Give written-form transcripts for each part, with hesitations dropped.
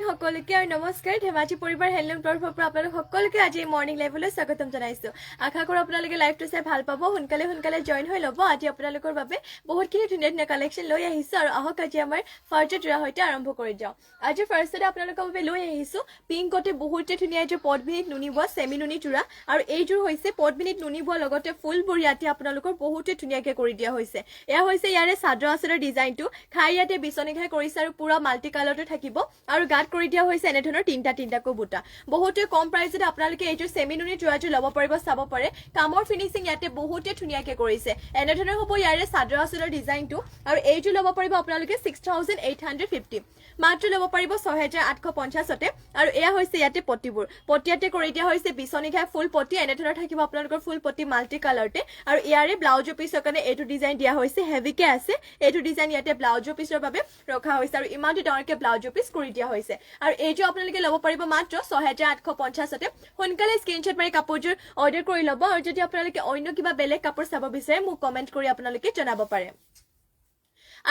সকলকে আৰু নমস্কাৰ ধেমাজি পৰিবাৰ হেণ্ডলুম তৰফৰ পৰা আপোনালোক সকলকে আজি মৰ্নিং লাইভলৈ স্বাগতম জনাইছো আশা কৰো আপোনালোকে লাইভটো চাই ভাল পাব সোনকালে জয়েন হৈ ল'ব আজি আপোনালোকৰ বাবে বহুতখিনি ধুনীয়া কালেকশ্যন লৈ আহিছো আৰু আহক আজি আমাৰ ফাৰ্ষ্ট জোৰা হৈতে আৰম্ভ কৰি যাওঁ আজি ফাৰ্ষ্টতে আপোনালোকৰ বাবে লৈ আহিছো পিংকতে বহুতে ধুনীয়া যে পদ্মিনীত নুনি বোৱা সেমি নুনি জোৰা আৰু এই জোৰ হৈছে পদ্মিনীত নুনি বোৱা লগতে ফুলবোৰ ইয়াতে আপোনালোকৰ বহুতে ধুনীয়াকৈ কৰি দিয়া হৈছে এয়া হৈছে ইয়াৰে চাদৰ আচলৰ ডিজাইনটো খাই ইয়াতে বিচনী খাই কৰিছে আৰু পুৰা মাল্টি কালাৰতে থাকিব আৰু গাত কৰি দিয়া হৈছে এনে ধৰণৰ তিনটাকৈ বুটা বহুতে কম প্ৰাইসতে আপোনালোকে এই যে সেমি নুনি জোৰাটো ল'ব পাৰিব চাব পাৰে কামৰ ফিনিশিং ইয়াতে বহুতে ধুনীয়াকৈ কৰিছে এনে ধৰণৰ হ'ব ইয়াৰে চাদৰ আচলৰ ডিজাইনটো আৰু এইটো ল'ব পাৰিব আপোনালোকে 6850 মাত্ৰ ল'ব পাৰিব 6850তে আৰু এয়া হৈছে ইয়াতে পটিবোৰ পটিয়াতে কৰি দিয়া হৈছে বিচনী খাই ফুল পটি এনে ধৰণৰ থাকিব আপোনালোকৰ ফুল পটি মাল্টি কালাৰতে আৰু ইয়াৰে ব্লাউজৰ পিছৰ কাৰণে এইটো ডিজাইন দিয়া হৈছে হেভিকে আছে এইটো ডিজাইন ইয়াতে ব্লাউজৰ পিছৰ বাবে ৰখা হৈছে আৰু ইমানটো ডাঙৰকে ব্লাউজৰ পিছ কৰি দিয়া হৈছে আৰু এইটো আপোনালোকে ল'ব পাৰিব মাত্ৰ 6850তে সোনকালে স্ক্ৰিনশ্বট মাৰি কাপোৰযোৰ অৰ্ডাৰ কৰি ল'ব আৰু যদি আপোনালোকে অন্য কিবা বেলেগ কাপোৰ চাব বিচাৰে মোক কমেন্ট কৰি আপোনালোকে জনাব পাৰে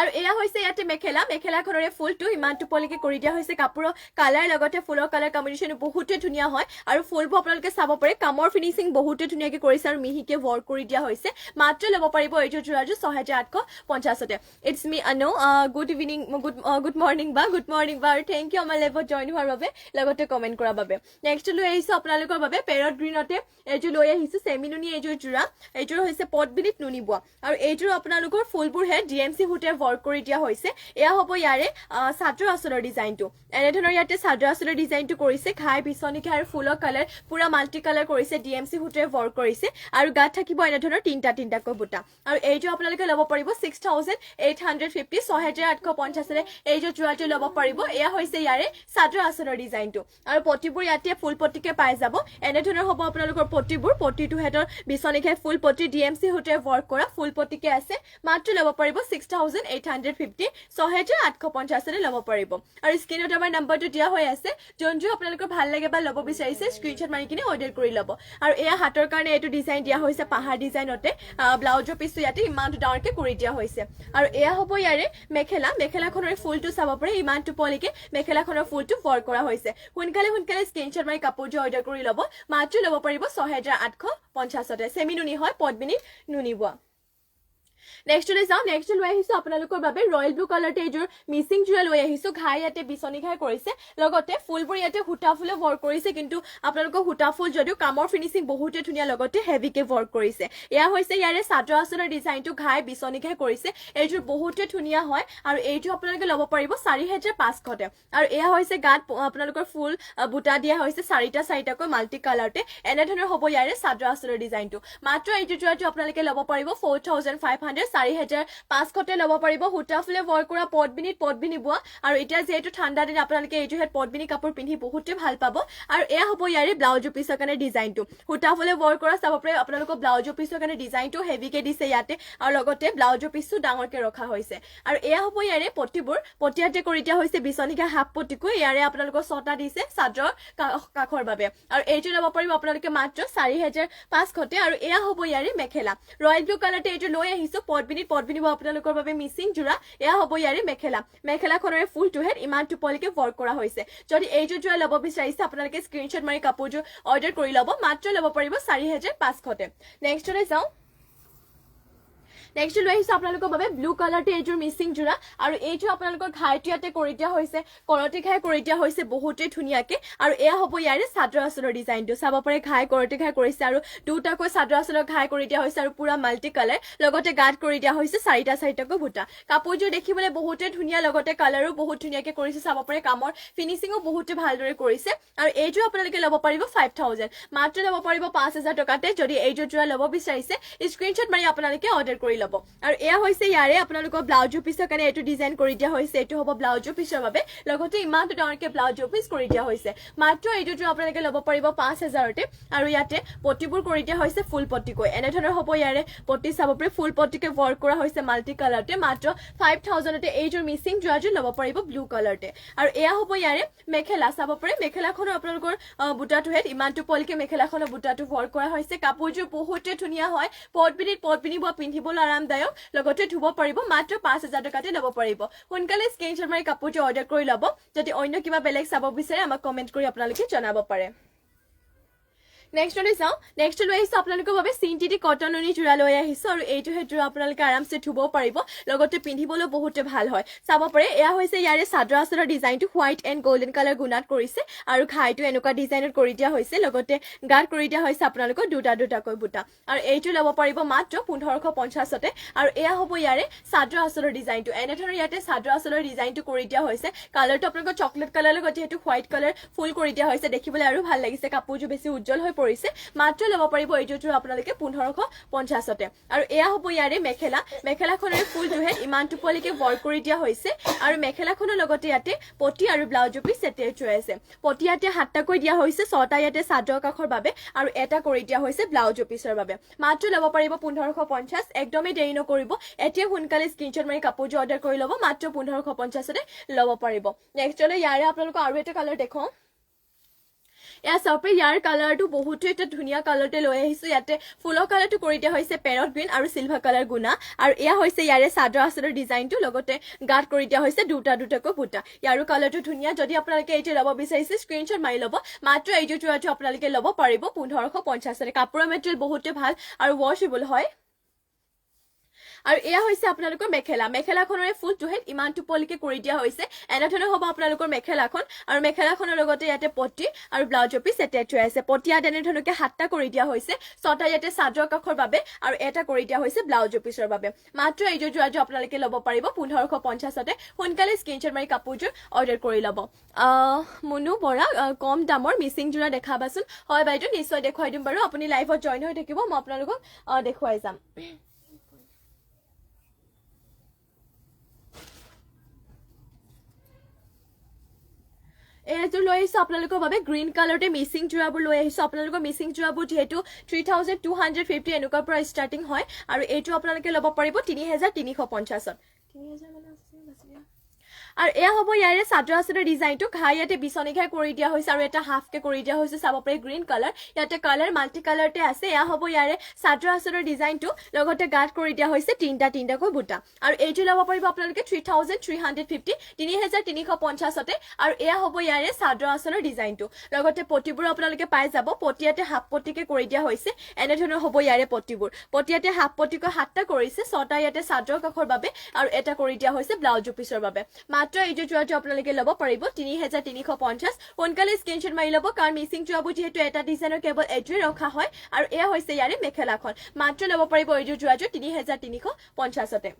আৰু এয়া হৈছে ইয়াতে মেখেলাখনৰে ফুলটো ইমানটো পলিকে কৰি দিয়া হৈছে কাপোৰৰ কালাৰ লগতে ফুলৰ কালাৰ কম্বিনেশ্যন বহুতে ধুনীয়া হয় আৰু ফুলবোৰ আপোনালোকে চাব পাৰে কামৰ ফিনিশিং বহুতে ধুনীয়াকৈ কৰিছে আৰু মিহিকে ৱৰ্ক কৰি দিয়া হৈছে মাত্ৰ ল'ব পাৰিব এইটো জোৰাটো 6850তে ইটস মি আনো গুড ইভিনিং গুড মৰ্নিং বা আৰু থেংক ইউ আমাৰ লাইভত জইন হোৱাৰ বাবে লগতে কমেন্ট কৰাৰ বাবে নেক্সট লৈ আহিছো আপোনালোকৰ বাবে পেৰট গ্ৰীণতে এইটো লৈ আহিছো সেমি নুনি এইটো জোৰা এইটো হৈছে পদ্মিনীত নুনি বোৱা আৰু এইটো আপোনালোকৰ ফুলবোৰ হে ডিএমসি হুটে ৱৰ্ক কৰি দিয়া হৈছে এয়া হ'ব ইয়াৰে চাদৰ আচলৰ ডিজাইনটো এনে ধৰণৰ ইয়াতে চাদৰ আচলৰ ডিজাইনটো কৰিছে খাই বিচনী খাই আৰু ফুলৰ কালাৰ পুৰা মাল্টি কালাৰ কৰিছে ডিএমসি হুটে ৱৰ্ক কৰিছে আৰু গাত থাকিব এনে ধৰণৰ তিনটাকৈ বুটা আৰু এইটো আপোনালোকে ল'ব পাৰিব 6850 6850ৰে এইটো জোৰাটো ল'ব পাৰিব এয়া হৈছে ইয়াৰে চাদৰ আচলৰ ডিজাইনটো আৰু পটিবোৰ ইয়াতে ফুল পটিকে পাই যাব এনে ধৰণৰ হ'ব আপোনালোকৰ পটিবোৰ পটিটো হেতৰ বিচনী খাই ফুল পটি ডিএমসি হুটে ৱৰ্ক কৰা ফুল পটিকে আছে মাত্ৰ ল'ব পাৰিব 6850 6850ৰে ল'ব পাৰিব আৰু স্ক্ৰিনত আমাৰ নম্বৰটো দিয়া হৈ আছে যোনটো আপোনালোকৰ ভাল লাগে বা ল'ব বিচাৰিছে স্ক্ৰিনশ্বট মাৰি কিনে অৰ্ডাৰ কৰি ল'ব আৰু এয়া হাতৰ কাৰণে এইটো ডিজাইন দিয়া হৈছে পাহাৰ ডিজাইনতে ব্লাউজৰ পিছটো ইয়াতে ইমানটো ডাঙৰকে কৰি দিয়া হৈছে আৰু এয়া হ'ব ইয়াৰে মেখেলাখনৰ ফুলটো চাব পাৰে ইমানটো পলিকে মেখেলাখনৰ ফুলটো ৱৰ্ক কৰা হৈছে সোনকালে স্ক্ৰিনশ্বট মাৰি কাপোৰটো অৰ্ডাৰ কৰি ল'ব মাত্ৰ ল'ব পাৰিব 6850তে সেমি নুনি হয় পদ্মিনী নুনি বোৱা নেক্সট লৈ যাওঁ নেক্সট লৈ আহিছো আপোনালোকৰ বাবে ৰয়েল ব্লু কালাৰতে এইযোৰ মিচিং জোৰা লৈ আহিছো ঘাই ইয়াতে বিচনী ঘাই কৰিছে লগতে ফুলবোৰ ইয়াতে হুটা ফুলে ৱৰ্ক কৰিছে কিন্তু আপোনালোকৰ হুটা ফুল যদিও কামৰ ফিনিশিং বহুতে ধুনীয়া লগতে হেভিকে ৱৰ্ক কৰিছে এয়া হৈছে ইয়াৰে চাদৰ আচলৰ ডিজাইনটো ঘাই বিচনী ঘাই কৰিছে এইযোৰ বহুতে ধুনীয়া হয় আৰু এইটো আপোনালোকে ল'ব পাৰিব 4500তে আৰু এয়া হৈছে গাত আপোনালোকৰ ফুল বুটা দিয়া হৈছে চাৰিটাকৈ মাল্টি কালাৰতে এনে ধৰণৰ হ'ব ইয়াৰে চাদৰ আচলৰ ডিজাইনটো মাত্ৰ এইটো জোৰাটো আপোনালোকে ল'ব পাৰিব 4500 4500তে ল'ব পাৰিব হুটা ফুলে ৱৰ্ক কৰা পদ্মিনী বোৱা আৰু এতিয়া যেহেতু ঠাণ্ডা দিন আপোনালোকে এইটো হেড পদ্মিনী কাপোৰ পিন্ধি বহুতে ভাল পাব আৰু এয়া হ'ব ইয়াৰে ব্লাউজৰ পিছৰ কাৰণে ডিজাইনটো হুটা ফুলে ৱৰ্ক কৰা চাব পাৰে আপোনালোকৰ ব্লাউজৰ পিছৰ কাৰণে ডিজাইনটো হেভিকে দিছে ইয়াতে আৰু লগতে ব্লাউজৰ পিছটো ডাঙৰকে ৰখা হৈছে আৰু এয়া হ'ব ইয়াৰে পটিবোৰ পটিয়াতে কৰি দিয়া হৈছে বিচনীকা হাফ পটিকৈ ইয়াৰে আপোনালোকৰ 6টা দিছে চাদৰ কাখৰ বাবে আৰু এইটো ল'ব পাৰিব আপোনালোকে মাত্ৰ 4500তে আৰু এয়া হ'ব ইয়াৰে মেখেলা ৰয়েল ব্লু কালাৰতে এইটো লৈ আহিছো পদ্মিনী বোৱা আপোনালোকৰ বাবে মিচিং জোৰা এয়া হ'ব ইয়াৰে মেখেলাখনৰে ফুলটো হেড ইমানটো পলিকে ৱৰ্ক কৰা হৈছে যদি এইযোৰ জোৰা ল'ব বিচাৰিছে আপোনালোকে স্ক্ৰিনশ্বট মাৰি কাপোৰযোৰ অৰ্ডাৰ কৰি ল'ব মাত্ৰ ল'ব পাৰিব 4500তে নেক্সটলৈ যাওঁ নেক্সট লৈ আহিছো আপোনালোকৰ বাবে ব্লু কালাৰতে এইযোৰ মিচিং জোৰা আৰু এইযোৰ আপোনালোকৰ ঘাইটো ইয়াতে কৰি দিয়া হৈছে কৰটি ঘাই কৰি দিয়া হৈছে বহুতে ধুনীয়াকে আৰু এয়া হ'ব ইয়াৰে চাদৰ আচলৰ ডিজাইনটো চাব পাৰে ঘাই কৰটি ঘাই কৰিছে আৰু দুটাকৈ চাদৰ আচলৰ ঘাই কৰি দিয়া হৈছে আৰু পুৰা মাল্টি কালাৰ লগতে গাত কৰি দিয়া হৈছে চাৰিটাকৈ বুটা কাপোৰযোৰ দেখিবলৈ বহুতে ধুনীয়া লগতে কালাৰো বহুত ধুনীয়াকে কৰিছে চাব পাৰে কামৰ ফিনিশিংও বহুতে ভালদৰে কৰিছে আৰু এইযোৰ আপোনালোকে ল'ব পাৰিব 5000 মাত্ৰ ল'ব পাৰিব 5000 টকাতে যদি এইযোৰ জোৰা ল'ব বিচাৰিছে স্ক্ৰিনশ্বট মাৰি আপোনালোকে অৰ্ডাৰ কৰি ল'ব আৰু এয়া হৈছে ইয়াৰে আপোনালোকৰ ব্লাউজৰ পিছৰ কাৰণে এইটো ডিজাইন কৰি দিয়া হৈছে এইটো হ'ব ব্লাউজৰ পিছৰ বাবে লগতে ইমানটো ডাঙৰকে ব্লাউজৰ পিছ কৰি দিয়া হৈছে মাত্ৰ এইটো আপোনালোকে ল'ব পাৰিব 5000তে আৰু ইয়াতে পটিবোৰ কৰি দিয়া হৈছে ফুল পটিকৈ এনে ধৰণৰ হ'ব ইয়াৰে পটি চাব পাৰে ফুল পটিকে ৱৰ্ক কৰা হৈছে মাল্টি কালাৰতে মাত্ৰ 5000তে এইযোৰ মিচিং জোৰাযোৰ ল'ব পাৰিব ব্লু কালাৰতে আৰু এয়া হ'ব ইয়াৰে মেখেলা চাব পাৰে মেখেলাখনৰ আপোনালোকৰ বুটাটো হেড ইমানটো পলিকে মেখেলাখনৰ বুটাটো ৱৰ্ক কৰা হৈছে কাপোৰযোৰ বহুতে ধুনীয়া হয় পদ্মিনী বোৱা পিন্ধিবলৈ আৰামদায়ক লগতে ধুব পাৰিব মাত্ৰ 5000 টকাতে ল'ব পাৰিব সোনকালে স্ক্ৰীনশ্বট মাৰি কাপোৰটো অৰ্ডাৰ কৰি ল'ব যদি অন্য কিবা বেলেগ চাব বিচাৰে আমাক কমেন্ট কৰি আপোনালোকে জনাব পাৰে নেক্সট লৈ যাওঁ নেক্সট লৈ আহিছোঁ আপোনালোকৰ বাবে চিনথেটিক কটন উনি জোৰা লৈ আহিছোঁ আৰু এইটো জোৰা আপোনালোকে আৰামছে ধুব পাৰিব লগতে পিন্ধিবলৈ বহুতে ভাল হয় চাব পাৰে এয়া হৈছে ইয়াৰে চাদৰ আচলৰ ডিজাইনটো হোৱাইট এণ্ড গোল্ডেন কালাৰ গুণাত কৰিছে আৰু ঘাইটো এনেকুৱা ডিজাইনত কৰি দিয়া হৈছে লগতে গাত কৰি দিয়া হৈছে আপোনালোকৰ দুটাকৈ বুটা আৰু এইটো ল'ব পাৰিব মাত্ৰ 1550তে আৰু এয়া হ'ব ইয়াৰে চাদৰ আচলৰ ডিজাইনটো এনেধৰণৰ ইয়াতে চাদৰ আচলৰ ডিজাইনটো কৰি দিয়া হৈছে কালাৰটো আপোনালোকৰ চকলেট কালাৰ লগত যেহেতু হোৱাইট কালাৰ ফুল কৰি দিয়া হৈছে দেখিবলৈ আৰু ভাল লাগিছে কাপোৰটো বেছি উজ্জ্বল হৈ পৰিছে মাত্ৰ ল'ব পাৰিব এইটো আপোনালোকে 1550তে আৰু এয়া হ'ব ইয়াৰে মেখেলাখনৰ ফুলটোহে ইমান টোপলিকে ৱৰ্ক কৰি দিয়া হৈছে আৰু মেখেলাখনৰ লগতে ইয়াতে পটি আৰু ব্লাউজ পিচ এটেচ হৈ আছে পটি ইয়াতে 7টাকৈ দিয়া হৈছে 6টা ইয়াতে চাদৰ কাষৰ বাবে আৰু এটা কৰি দিয়া হৈছে ব্লাউজ পিচৰ বাবে মাত্ৰ ল'ব পাৰিব 1550 একদমই দেৰি নকৰিব এতিয়া সোনকালে স্ক্ৰীনশ্বট মাৰি কাপোৰটো অৰ্ডাৰ কৰি ল'ব মাত্ৰ 1550তে ল'ব পাৰিব নেক্সটলৈ ইয়াৰে আপোনালোকক আৰু এটা কালাৰ দেখাওঁ এয়া চাপে ইয়াৰ কালাৰটো বহুতো এটা ধুনীয়া কালাৰতে লৈ আহিছোঁ ইয়াতে ফুলৰ কালাৰটো কৰি দিয়া হৈছে পেৰট গ্ৰীণ আৰু চিলভাৰ কালাৰ গুণা আৰু এয়া হৈছে ইয়াৰে চাদৰ আচলৰ ডিজাইনটো লগতে গাত কৰি দিয়া হৈছে দুটাকৈ বুটা ইয়াৰো কালাৰটো ধুনীয়া যদি আপোনালোকে এইটো ল'ব বিচাৰিছে স্ক্ৰীনশ্বট মাৰি ল'ব মাত্ৰ এইটো জোৰাটো আপোনালোকে ল'ব পাৰিব 1550তে কাপোৰৰ মেটেৰিয়েল বহুতে ভাল আৰু ৱাশ্বেবল হয় আৰু এয়া হৈছে আপোনালোকৰ মেখেলাখনৰ ফুলটোহে ইমান টোপলিকে কৰি দিয়া হৈছে এনেধৰণৰ হ'ব আপোনালোকৰ মেখেলাখন আৰু মেখেলাখনৰ লগতে ইয়াতে পটি আৰু ব্লাউজ পিচ এটেচ হৈ আছে পটি ইয়াত এনেধৰণকে 7টা কৰি দিয়া হৈছে 6টা ইয়াতে চাদৰ কাষৰ বাবে আৰু এটা কৰি দিয়া হৈছে ব্লাউজ পিচৰ বাবে মাত্ৰ এইযোৰ জোৰাটো আপোনালোকে ল'ব পাৰিব 1550তে সোনকালে স্ক্ৰীনশ্বট মাৰি কাপোৰযোৰ অৰ্ডাৰ কৰি ল'ব মুনু বৰা কম দামৰ মিচিং জোৰা দেখাবাচোন হয় বাইদেউ নিশ্চয় দেখুৱাই দিম বাৰু আপুনি লাইভত জইন হৈ থাকিব মই আপোনালোকক দেখুৱাই যাম এইটো লৈ আহিছোঁ আপোনালোকৰ বাবে গ্ৰীণ কালাৰতে মিচিং জোৰাবোৰ লৈ আহিছোঁ আপোনালোকৰ মিচিং জোৰাবোৰ যিহেতু 3250 এনেকুৱাৰ পৰা ষ্টাৰ্টিং হয় আৰু এইটো আপোনালোকে ল'ব পাৰিব 3350ত 3000 মানে আছে আৰু এয়া হ'ব ইয়াৰে চাদৰ আচলৰ ডিজাইনটো ঘাই ইয়াতে বিচনী ঘাই কৰি দিয়া হৈছে আৰু এটা হাফকে কৰি দিয়া হৈছে চাব পাৰে গ্ৰীণ কালাৰ ইয়াতে কালাৰ মাল্টি কালাৰতে আছে এয়া হ'ব ইয়াৰে চাদৰ আচলৰ ডিজাইনটো লগতে গাত কৰি দিয়া হৈছে তিনটাকৈ বুটা আৰু এইটো ল'ব পাৰিব আপোনালোকে 3350 3350তে আৰু এয়া হ'ব ইয়াৰে চাদৰ আচলৰ ডিজাইনটো লগতে পটিবোৰ আপোনালোকে পাই যাব পটিয়াতে হাফ পটিকে কৰি দিয়া হৈছে এনেধৰণৰ হ'ব ইয়াৰে পটিবোৰ পটিয়াতে হাফ পটিকৈ 7টা কৰিছে 6টা ইয়াতে চাদৰ কাষৰ বাবে আৰু এটা কৰি দিয়া হৈছে ব্লাউজ পিচৰ বাবে মাত্ৰ এইটো জোৰাটো আপোনালোকে ল'ব পাৰিব 3350 সোনকালে স্ক্ৰীনশ্বট মাৰি ল'ব কাৰণ মিচিং জোৰাবোৰ যিহেতু এটা ডিজাইনৰ কেৱল এইটোৱে ৰখা হয় আৰু এয়া হৈছে ইয়াৰে মেখেলাখন মাত্ৰ ল'ব পাৰিব এইটো জোৰাটো 3350তে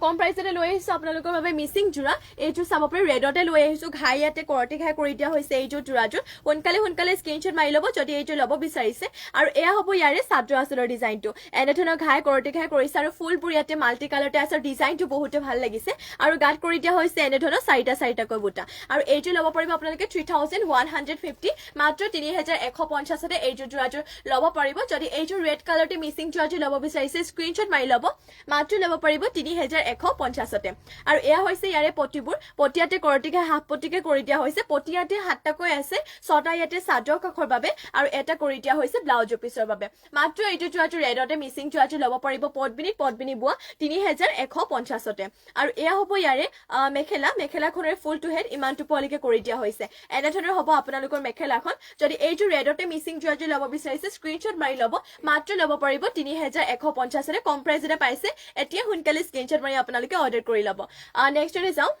কম প্ৰাইচতে লৈ আহিছোঁ আপোনালোকৰ বাবে মিচিং জোৰা এইটো চাব পাৰে ৰেডতে লৈ আহিছোঁ ঘাই ইয়াতে কৰতে ঘাই কৰি দিয়া হৈছে এইটো জোৰাযোৰ সোনকালে স্ক্ৰীনশ্বট মাৰি ল'ব যদি এইটো ল'ব বিচাৰিছে আৰু এয়া হ'ব ইয়াৰে চাদৰ আচলৰ ডিজাইনটো এনেধৰণৰ ঘাই কৰতে ঘাই কৰিছে আৰু ফুলবোৰ ইয়াতে মাল্টি কালাৰতে আছে ডিজাইনটো বহুতে ভাল লাগিছে আৰু গাত কৰি দিয়া হৈছে এনেধৰণৰ 4টাকৈ বুটা আৰু এইটো ল'ব পাৰিব আপোনালোকে 3150 মাত্ৰ 3150তে এইটো জোৰাযোৰ ল'ব পাৰিব যদি এইটো ৰেড কালাৰতে মিচিং জোৰাযোৰ ল'ব বিচাৰিছে স্ক্ৰীনশ্বট মাৰি ল'ব মাত্ৰ ল'ব পাৰিব 3150তে আৰু এয়া হৈছে ইয়াৰে পটিবোৰ পটিয়াতে কৰটিকে হাফ পটিকে কৰি দিয়া হৈছে পটিয়াতে 7টাকৈ আছে 6টা ইয়াতে চাদৰ কাষৰ বাবে আৰু এটা কৰি দিয়া হৈছে ব্লাউজ পিচৰ বাবে মাত্ৰ এইটো জোৰাটো ৰেডতে মিচিং জোৰাটো ল'ব পাৰিব পটবিনি বোৱা 3150তে আৰু এয়া হ'ব ইয়াৰে মেখেলাখনৰ ফুলটোহে ইমান টোপলিকে কৰি দিয়া হৈছে এনেধৰণৰ হ'ব আপোনালোকৰ মেখেলাখন যদি এইটো ৰেডতে মিচিং জোৰাটো ল'ব বিচাৰিছে স্ক্ৰীনশ্বট মাৰি ল'ব মাত্ৰ ল'ব পাৰিব 3150তে কম প্ৰাইচতে পাইছে এতিয়া সোনকালে স্ক্ৰীনশ্বট মাৰি আপোনালোকে অৰ্ডাৰ কৰি ল'ব নেক্সটলৈ যাওঁ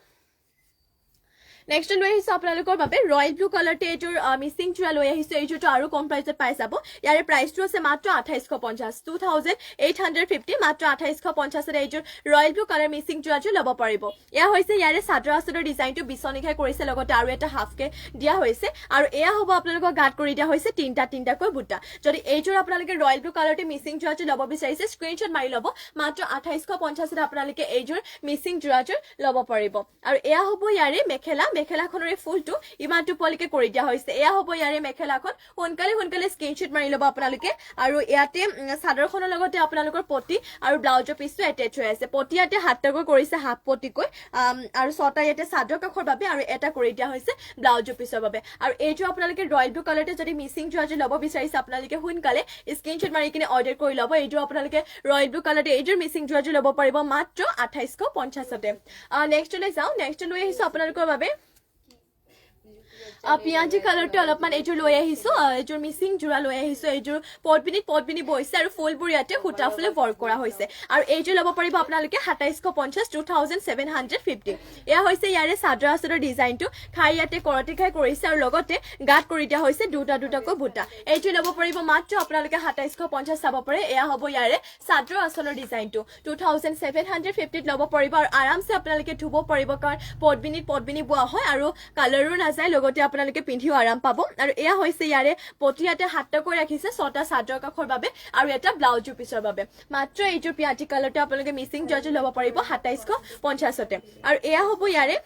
নেক্সট লৈ আহিছোঁ আপোনালোকৰ বাবে ৰয়েল ব্লু কালাৰতে এইযোৰ মিচিং জোৰা লৈ আহিছোঁ এইযোৰটো আৰু কম প্ৰাইচত পাই যাব ইয়াৰে প্ৰাইচটো আছে মাত্ৰ 2850 2850 মাত্ৰ 2850তে এইযোৰ ৰয়েল ব্লু কালাৰ মিচিং জোৰাযোৰ ল'ব পাৰিব এয়া হৈছে ইয়াৰে চাদৰ আচলৰ ডিজাইনটো বিচনী ঘাই কৰিছে লগতে আৰু এটা হাফকে দিয়া হৈছে আৰু এয়া হ'ব আপোনালোকৰ গাত কৰি দিয়া হৈছে তিনটাকৈ বুটা যদি এইযোৰ আপোনালোকে ৰয়েল ব্লু কালাৰতে মিচিং জোৰাযোৰ ল'ব বিচাৰিছে স্ক্ৰীনশ্বট মাৰি ল'ব মাত্ৰ 2850তে আপোনালোকে এইযোৰ মিচিং জোৰাযোৰ ল'ব পাৰিব আৰু এয়া হ'ব ইয়াৰে মেখেলাখনৰ এই ফুলটো ইমানটো পলিকে কৰি দিয়া হৈছে এয়া হ'ব ইয়াৰে মেখেলাখন সোনকালে স্ক্ৰীনশ্বট মাৰি ল'ব আপোনালোকে আৰু ইয়াতে চাদৰখনৰ লগতে আপোনালোকৰ পটি আৰু ব্লাউজৰ পিছটো এটেচ হৈ আছে পটি ইয়াতে হাতকৈ কৰিছে হাফ পটিকৈ আৰু ছটা ইয়াতে চাদৰ কাষৰ বাবে আৰু এটা কৰি দিয়া হৈছে ব্লাউজৰ পিছৰ বাবে আৰু এইটো আপোনালোকে ৰয়েল ব্লু কালাৰতে যদি মিচিং যোৱা ল'ব বিচাৰিছে আপোনালোকে সোনকালে স্ক্ৰীনশ্বট মাৰি কিনে অৰ্ডাৰ কৰি ল'ব এইটো আপোনালোকে ৰয়েল ব্লু কালাৰতে এইটোৰ মিচিং যোৱা ল'ব পাৰিব মাত্ৰ 2850তে নেক্সট লৈ যাওঁ নেক্সট লৈ আহিছো আপোনালোকৰ বাবে পিয়াজি কালাৰটো অলপমান এইযোৰ লৈ আহিছো এইযোৰ মিচিং জোৰা লৈ আহিছো এইযোৰ পটবিনি বৈছে আৰু ফুলবোৰ ইয়াতে সূতা ফুলে ৱৰ্ক কৰা হৈছে আৰু এইযোৰ ল'ব পাৰিব আপোনালোকে 2750 2750 এয়া হৈছে ইয়াৰে চাদৰ আচলৰ ডিজাইনটো খাই ইয়াতে কৰতি খাই কৰিছে আৰু লগতে গাত কৰি দিয়া হৈছে দুটাকৈ বুটা এইযোৰ ল'ব পাৰিব মাত্ৰ আপোনালোকে 2750 চাব পাৰে এয়া হ'ব ইয়াৰে চাদৰ আচলৰ ডিজাইনটো 2750 ল'ব পাৰিব আৰু আৰামছে আপোনালোকে ধুব পাৰিব কাৰণ পটবিনি বোৱা হয় আৰু কালাৰো নাযায় লগতে আপোনালোকে পিন্ধিও আৰাম পাব আৰু এয়া হৈছে ইয়াৰে পটিয়াতে হাতকৈ ৰাখিছে ছটা চাদৰ কাষৰ বাবে আৰু এটা ব্লাউজৰ পিছৰ বাবে মাত্ৰ এইযোৰ পিয়াজি কালাৰটো আপোনালোকে মিচিং জৰ্জ ল'ব পাৰিব 2750তে আৰু এয়া হ'ব ইয়াৰে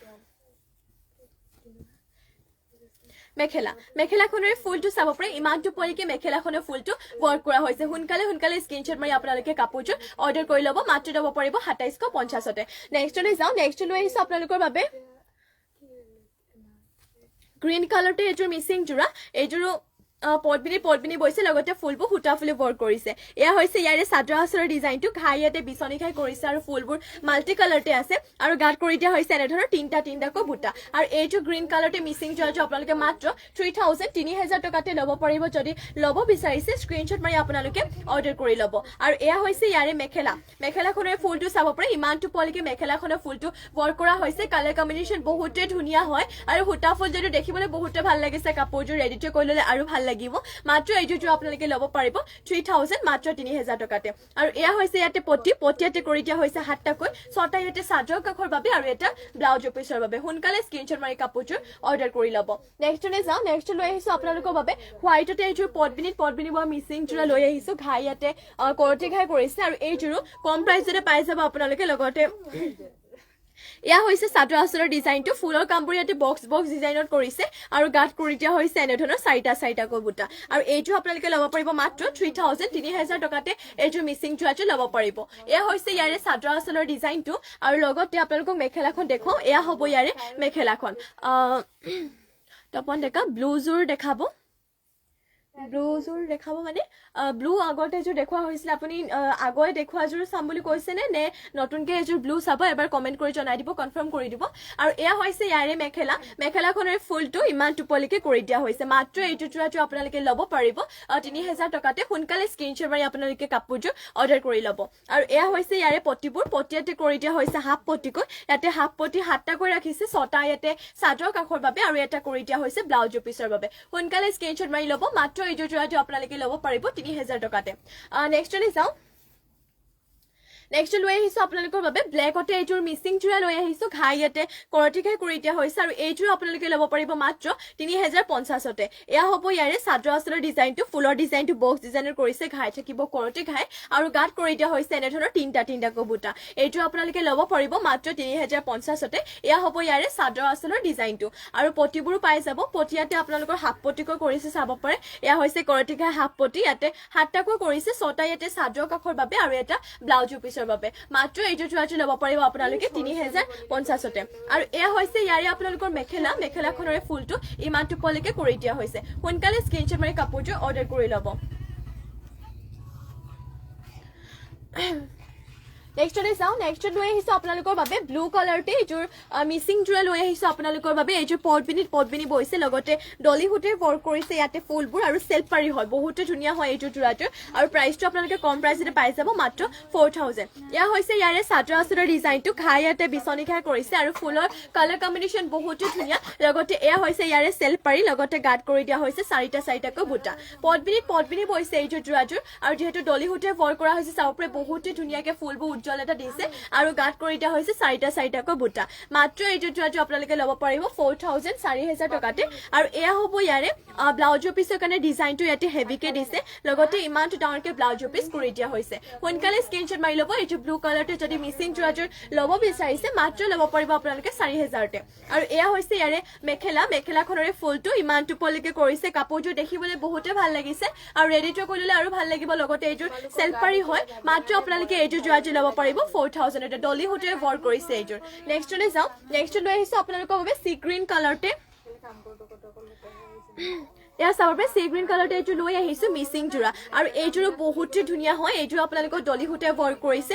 মেখেলাখনৰ ফুলটো চাব পাৰে ইমানটো পলিকে মেখেলাখনৰ ফুলটো ৱৰ্ক কৰা হৈছে সোনকালে স্ক্ৰীনশ্বট মাৰি আপোনালোকে কাপোৰযোৰ অৰ্ডাৰ কৰি ল'ব মাত্ৰ ল'ব পাৰিব 2750তে নেক্সটলৈ যাওঁ নেক্সট লৈ আহিছো আপোনালোকৰ বাবে গ্ৰীন কালাৰতে এইযোৰ মিচিং জোৰা এইযোৰো পটবিনি বৈছে লগতে ফুলবোৰ সূতা ফুলে ৱৰ্ক কৰিছে এয়া হৈছে ইয়াৰে চাদৰ আচলৰ ডিজাইনটো ঘাই ইয়াতে বিচনি খাই কৰিছে আৰু ফুলবোৰ মাল্টি কালাৰতে আছে আৰু গাত কৰি দিয়া হৈছে এনেধৰণৰ তিনিটাকৈ বুটা আৰু এইটো গ্ৰীণ কালাৰতে মিচিং জোৰাটো আপোনালোকে মাত্ৰ 3000 টকাতে ল'ব পাৰিব যদি ল'ব বিচাৰিছে স্ক্ৰীনশ্বট মাৰি আপোনালোকে অৰ্ডাৰ কৰি ল'ব আৰু এয়া হৈছে ইয়াৰে মেখেলাখনৰ ফুলটো চাব পাৰে ইমানটো পলিকে মেখেলাখনৰ ফুলটো ৱৰ্ক কৰা হৈছে কালাৰ কম্বিনেশ্যন বহুতে ধুনীয়া হয় আৰু সূতা ফুল যদি দেখিবলৈ বহুতে ভাল লাগিছে কাপোৰযোৰ ৰেডি কৰি ল'লে আৰু ভাল লাগিব মাত্ৰ এইটো আপোনালোকে ল'ব পাৰিব 3000 মাত্ৰ 3000 টকাতে আৰু এয়া হৈছে ইয়াতে পটিয়াতে কৰি দিয়া হৈছে হাতটাকৈ ছটা ইয়াতে চাদৰ কাষৰ বাবে আৰু এটা ব্লাউজৰ পিছৰ বাবে সোনকালে স্ক্ৰীনশ্বট মাৰি কাপোৰযোৰ অৰ্ডাৰ কৰি ল'ব নেক্সটলৈ যাওঁ নেক্সট লৈ আহিছো আপোনালোকৰ বাবে হোৱাইটতে এইযোৰ পটবিনি বা মিচিং জোৰা লৈ আহিছো ঘাই ইয়াতে কৰতি ঘাই কৰিছে আৰু এইযোৰো কম প্ৰাইচতে পাই যাব আপোনালোকে লগতে এয়া হৈছে চাদৰ আচলৰ ডিজাইনটো ফুলৰ কামবোৰ ইয়াতে বক্স ডিজাইনত কৰিছে আৰু গাত কৰি দিয়া হৈছে এনেধৰণৰ চাৰিটাকৈ বুটা আৰু এইটো আপোনালোকে ল'ব পাৰিব মাত্ৰ 3000 টকাতে এইযোৰ মিচিং জোৰাটো ল'ব পাৰিব এয়া হৈছে ইয়াৰে চাদৰ আচলৰ ডিজাইনটো আৰু লগতে আপোনালোকক মেখেলাখন দেখো এয়া হ'ব ইয়াৰে মেখেলাখন তপন ডেকা ব্লুজোৰ দেখাব মানে ব্লু আগতে এযোৰ দেখুওৱা হৈছিল আপুনি আগতে দেখুৱাযোৰ চাম বুলি কৈছে নে নতুনকৈ এযোৰ ব্লু চাব এবাৰ কমেণ্ট কৰি জনাই দিব কনফাৰ্ম কৰি দিব আৰু এয়া হৈছে ইয়াৰে মেখেলাখনৰ ফুলটো ইমান টোপলিকে কৰি দিয়া হৈছে মাত্ৰ এইটো জোৰাটো আপোনালোকে ল'ব পাৰিব 3000 টকাতে সোনকালে স্ক্ৰীনশ্বট মাৰি আপোনালোকে কাপোৰযোৰ অৰ্ডাৰ কৰি ল'ব আৰু এয়া হৈছে ইয়াৰে পটিয়াতে কৰি দিয়া হৈছে হাফ পটিকৈ ইয়াতে হাফ পটি হাতটাকৈ ৰাখিছে ছটা ইয়াতে চাদৰ কাষৰ বাবে আৰু এটা কৰি দিয়া হৈছে ব্লাউজৰ পিছৰ বাবে সোনকালে স্ক্ৰীনশ্বট মাৰি ল'ব মাত্ৰ এইটো জোৰাটো আপোনালোকে ল'ব পাৰিব 3000 টকাতে নেক্সটলৈ যাওঁ নেক্সট লৈ আহিছো আপোনালোকৰ বাবে ব্লেকতে এইযোৰ মিচিং জোৰা লৈ আহিছো ঘাই ইয়াতে কৰতি ঘাই কৰি দিয়া হৈছে আৰু এইযোৰ আপোনালোকে ল'ব পাৰিব মাত্ৰ 3050তে এয়া হ'ব ইয়াৰে চাদৰ আচলৰ ডিজাইনটো ফুলৰ ডিজাইনটো বক্স ডিজাইনৰ কৰিছে ঘাই থাকিব কৰতি ঘাই আৰু গাত কৰি দিয়া হৈছে এনেধৰণৰ তিনিটাকৈ বুটা এইযোৰ আপোনালোকে ল'ব পাৰিব মাত্ৰ 3050তে এয়া হ'ব ইয়াৰে চাদৰ আচলৰ ডিজাইনটো আৰু পটিবোৰো পাই যাব পটিয়াতে আপোনালোকৰ হাফ পটিকৈ কৰিছে চাব পাৰে এয়া হৈছে কৰতি ঘাই হাফ পটি ইয়াতে হাতটাকৈ কৰিছে ছটা ইয়াতে চাদৰ কাষৰ বাবে আৰু এটা ব্লাউজৰ পিছৰ বাবে মাত্ৰ এইটো জোৰাটো ল'ব পাৰিব আপোনালোকে 3050তে আৰু এয়া হৈছে ইয়াৰে আপোনালোকৰ মেখেলাখনৰ ফুলটো ইমানটো পলিকে কৰি দিয়া হৈছে সোনকালে স্ক্ৰীনশ্বট মাৰি কাপোৰযোৰ অৰ্ডাৰ কৰি ল'ব নেক্সটলৈ যাওঁ নেক্সট লৈ আহিছো আপোনালোকৰ বাবে ব্লু কালাৰতে এইযোৰ মিচিং জোৰা লৈ আহিছো আপোনালোকৰ বাবে এইযোৰ পটবিনি বৈছে লগতে ডলি সূতাৰ ৱৰ্ক কৰিছে ইয়াতে ফুলবোৰ আৰু চেল্ফ পাৰি হয় বহুতে ধুনীয়া হয় এইযোৰ জোৰাটো আৰু প্ৰাইচটো আপোনালোকে কম প্ৰাইচতে পাই যাব মাত্ৰ 4000 এয়া হৈছে ইয়াৰে চাদৰ আচলৰ ডিজাইনটো ঘাই ইয়াতে বিচনি ঘাই কৰিছে আৰু ফুলৰ কালাৰ কম্বিনেশ্যন বহুতে ধুনীয়া লগতে এয়া হৈছে ইয়াৰে চেল্ফ পাৰি লগতে গাত কৰি দিয়া হৈছে চাৰিটাকৈ বুটা পটবিনি বৈছে এইযোৰ জোৰাযোৰ আৰু যিহেতু ডলি সূতাৰ ৱৰ্ক কৰা হৈছে চাব পাৰে বহুতে ধুনীয়াকে ফুলবোৰ আপজল এটা দিছে আৰু গাত কৰি দিয়া হৈছে চাৰিটাকৈ বুটা মাত্ৰ এইটো যোৱাটো আপোনালোকে ল'ব পাৰিব 4000 টকাতে আৰু এয়া হ'ব ইয়াৰে ব্লাউজৰ পিছৰ কাৰণে ডিজাইনটো ইয়াতে হেভিকে দিছে লগতে ইমানটো ডাঙৰকে ব্লাউজৰ পিছ কৰি দিয়া হৈছে সোনকালে স্ক্ৰীনশ্বট মাৰি ল'ব এইটো ব্লু কালাৰতে যদি মিচিং যোৱাযোৰ ল'ব বিচাৰিছে মাত্ৰ ল'ব পাৰিব আপোনালোকে 4000তে আৰু এয়া হৈছে ইয়াৰে মেখেলাখনৰে ফুলটো ইমানটো পলিকে কৰিছে কাপোৰযোৰ দেখিবলৈ বহুতে ভাল লাগিছে আৰু ৰেডি টু কৰিলে আৰু ভাল লাগিব লগতে এইযোৰ চেলপাৰি হয় মাত্ৰ আপোনালোকে এইযোৰ যোৱাযোৰ ল'ব পাৰিব 4000 এটা ডলি হুটে ৱৰ্ক কৰিছে এইযোৰ নেক্সটলৈ যাওঁ নেক্সট লৈ আহিছো আপোনালোকৰ বাবে সি গ্ৰীণ কালাৰতে এয়া চাব পাৰে সি গ্ৰীণ কালাৰতে এইযোৰ লৈ আহিছো মিচিং যোৰা আৰু এইযোৰো বহুতে ধুনীয়া হয় এইযোৰ আপোনালোকৰ ডলি হুটে ৱৰ্ক কৰিছে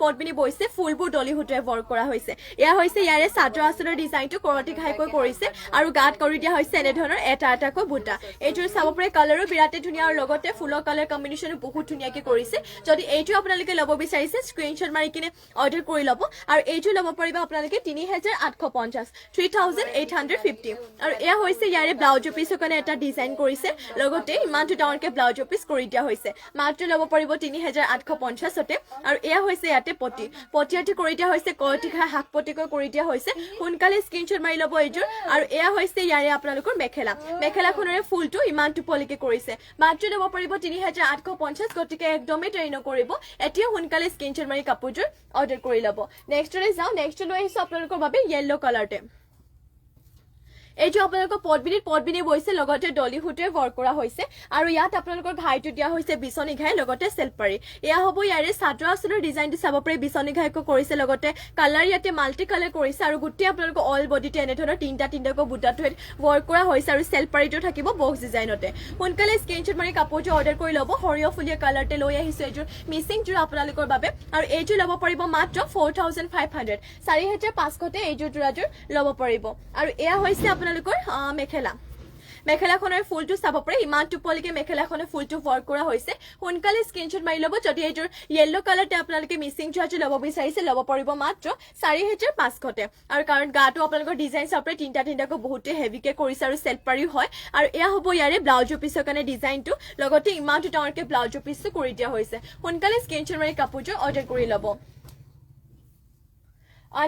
পটবিনি বৈছে ফুলবোৰ ডলি হুটে ৱৰ্ক কৰা হৈছে এয়া হৈছে ইয়াৰে চাদৰ আঁচলৰ ডিজাইনটো কৰতি ঘাইকৈ কৰিছে আৰু গাত কৰি দিয়া হৈছে এনে ধৰণৰ এটাকৈ বুটা এইযোৰ চাব পাৰে কালাৰো বিৰাটে ধুনীয়া আৰু লগতে ফুলৰ কালাৰ কম্বিনেশ্যনো বহুত ধুনীয়াকৈ কৰিছে যদি এইযোৰ আপোনালোকে ল'ব বিচাৰিছে স্ক্ৰীনশ্বট মাৰি কিনে অৰ্ডাৰ কৰি ল'ব আৰু এইযোৰ ল'ব পাৰিব আপোনালোকে 3850 3850 আৰু এয়া হৈছে ইয়াৰে ব্লাউজৰ পিছৰ কাৰণে এটা ডিজাইন কৰিছে লগতে ইমানটো ডাঙৰকে ব্লাউজৰ পিছ কৰি দিয়া হৈছে মাত্ৰ ল'ব পাৰিব 3850তে আৰু এয়া হৈছে ইয়াতে পটিয়াটি কৰি দিয়া হৈছে কৰতি ঘাই হাক পটিকৈ কৰি দিয়া হৈছে সোনকালে স্ক্ৰীনশ্বট মাৰি ল'ব এইযোৰ আৰু এয়া হৈছে ইয়াৰে আপোনালোকৰ মেখেলাখনৰে ফুলটো ইমানটো পলিকে কৰিছে মাত্ৰ ল'ব পাৰিব 3850 গতিকে একদমেই দেৰি নকৰিব এতিয়া সোনকালে স্ক্ৰীনশ্বট মাৰি কাপোৰযোৰ অৰ্ডাৰ কৰি ল'ব নেক্সটলৈ যাওঁ নেক্সট লৈ আহিছো আপোনালোকৰ বাবে য়েল্লো কালাৰতে এইটো আপোনালোকৰ পটবিনি বৈছে লগতে ডলি হুটে ৱৰ্ক কৰা হৈছে আৰু ইয়াত আপোনালোকৰ ঘাইটো দিয়া হৈছে বিচনী ঘাই লগতে চেলপাৰি এয়া হ'ব ইয়াৰে চাদৰ আঁচলৰ ডিজাইনটো চাব পাৰি বিচনী ঘাইকৈ কৰিছে লগতে কালাৰ ইয়াতে মাল্টি কালাৰ কৰিছে আৰু গোটেই আপোনালোকৰ অল বডিতে এনে ধৰণৰ তিনিটাকৈ বুটাটো ৱৰ্ক কৰা হৈছে আৰু চেলপাৰিটো থাকিব বক্স ডিজাইনতে সোনকালে স্ক্ৰীনশ্বট মাৰি কাপোৰটো অৰ্ডাৰ কৰি ল'ব সৰিয়হ ফুলীয়া কালাৰতে লৈ আহিছো এইযোৰ মিচিং যোৰা আপোনালোকৰ বাবে আৰু এইযোৰ ল'ব পাৰিব মাত্ৰ 4500 4500তে এইযোৰ যোৰাযোৰ ল'ব পাৰিব আৰু এয়া হৈছে আপোনালোকৰ মেখেলাখনৰ ফুলটো চাব পাৰে ইমানটো পলিকে মেখেলাখনৰ ফুলটো ৱৰ্ক কৰা হৈছে সোনকালে স্ক্ৰীনশ্বট মাৰি ল'ব যদি এইযোৰ য়েল্লো কালাৰতে আপোনালোকে মিচিং যোৰাযোৰ ল'ব বিচাৰিছে ল'ব পাৰিব মাত্ৰ 4500তে আৰু কাৰণ গাটো আপোনালোকৰ ডিজাইন চাব পাৰে তিনিটাকৈ বহুতে হেভিকে কৰিছে আৰু চেলপাৰি হয় আৰু এয়া হ'ব ইয়াৰে ব্লাউজৰ পিছৰ কাৰণে ডিজাইনটো লগতে ইমানটো ডাঙৰকে ব্লাউজৰ পিছটো কৰি দিয়া হৈছে সোনকালে স্ক্ৰীনশ্বট মাৰি কাপোৰযোৰ অৰ্ডাৰ কৰি ল'ব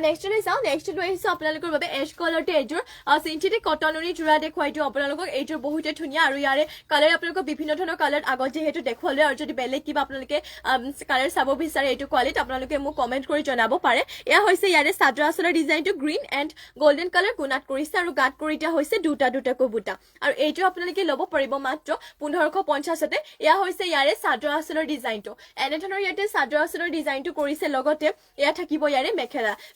নেক্সটলৈ যাওঁ নেক্সট লৈ আহিছো আপোনালোকৰ বাবে এছ কালাৰতে এইযোৰ চিন্থেটিক কটনৰি যোৰা দেখুৱাইটো আপোনালোকক এইযোৰ বহুতে ধুনীয়া আৰু ইয়াৰে কালাৰ আপোনালোকক বিভিন্ন ধৰণৰ কালাৰ আগত যিহেতু দেখুৱালে আৰু যদি বেলেগ কিবা আপোনালোকে কালাৰ চাব বিচাৰে এইটো কোৱালিটি আপোনালোকে মোক কমেণ্ট কৰি জনাব পাৰে এয়া হৈছে ইয়াৰে চাদৰ আঁচলৰ ডিজাইনটো গ্ৰীণ এণ্ড গোল্ডেন কালাৰ গুণাত কৰিছে আৰু গাত কৰি দিয়া হৈছে দুটাকৈ বুটা আৰু এইযোৰ আপোনালোকে ল'ব পাৰিব মাত্ৰ 1550তে এয়া হৈছে ইয়াৰে চাদৰ আঁচলৰ ডিজাইনটো এনে ধৰণৰ ইয়াতে চাদৰ আঁচলৰ ডিজাইনটো কৰিছে লগতে এয়া থাকিব ইয়াৰে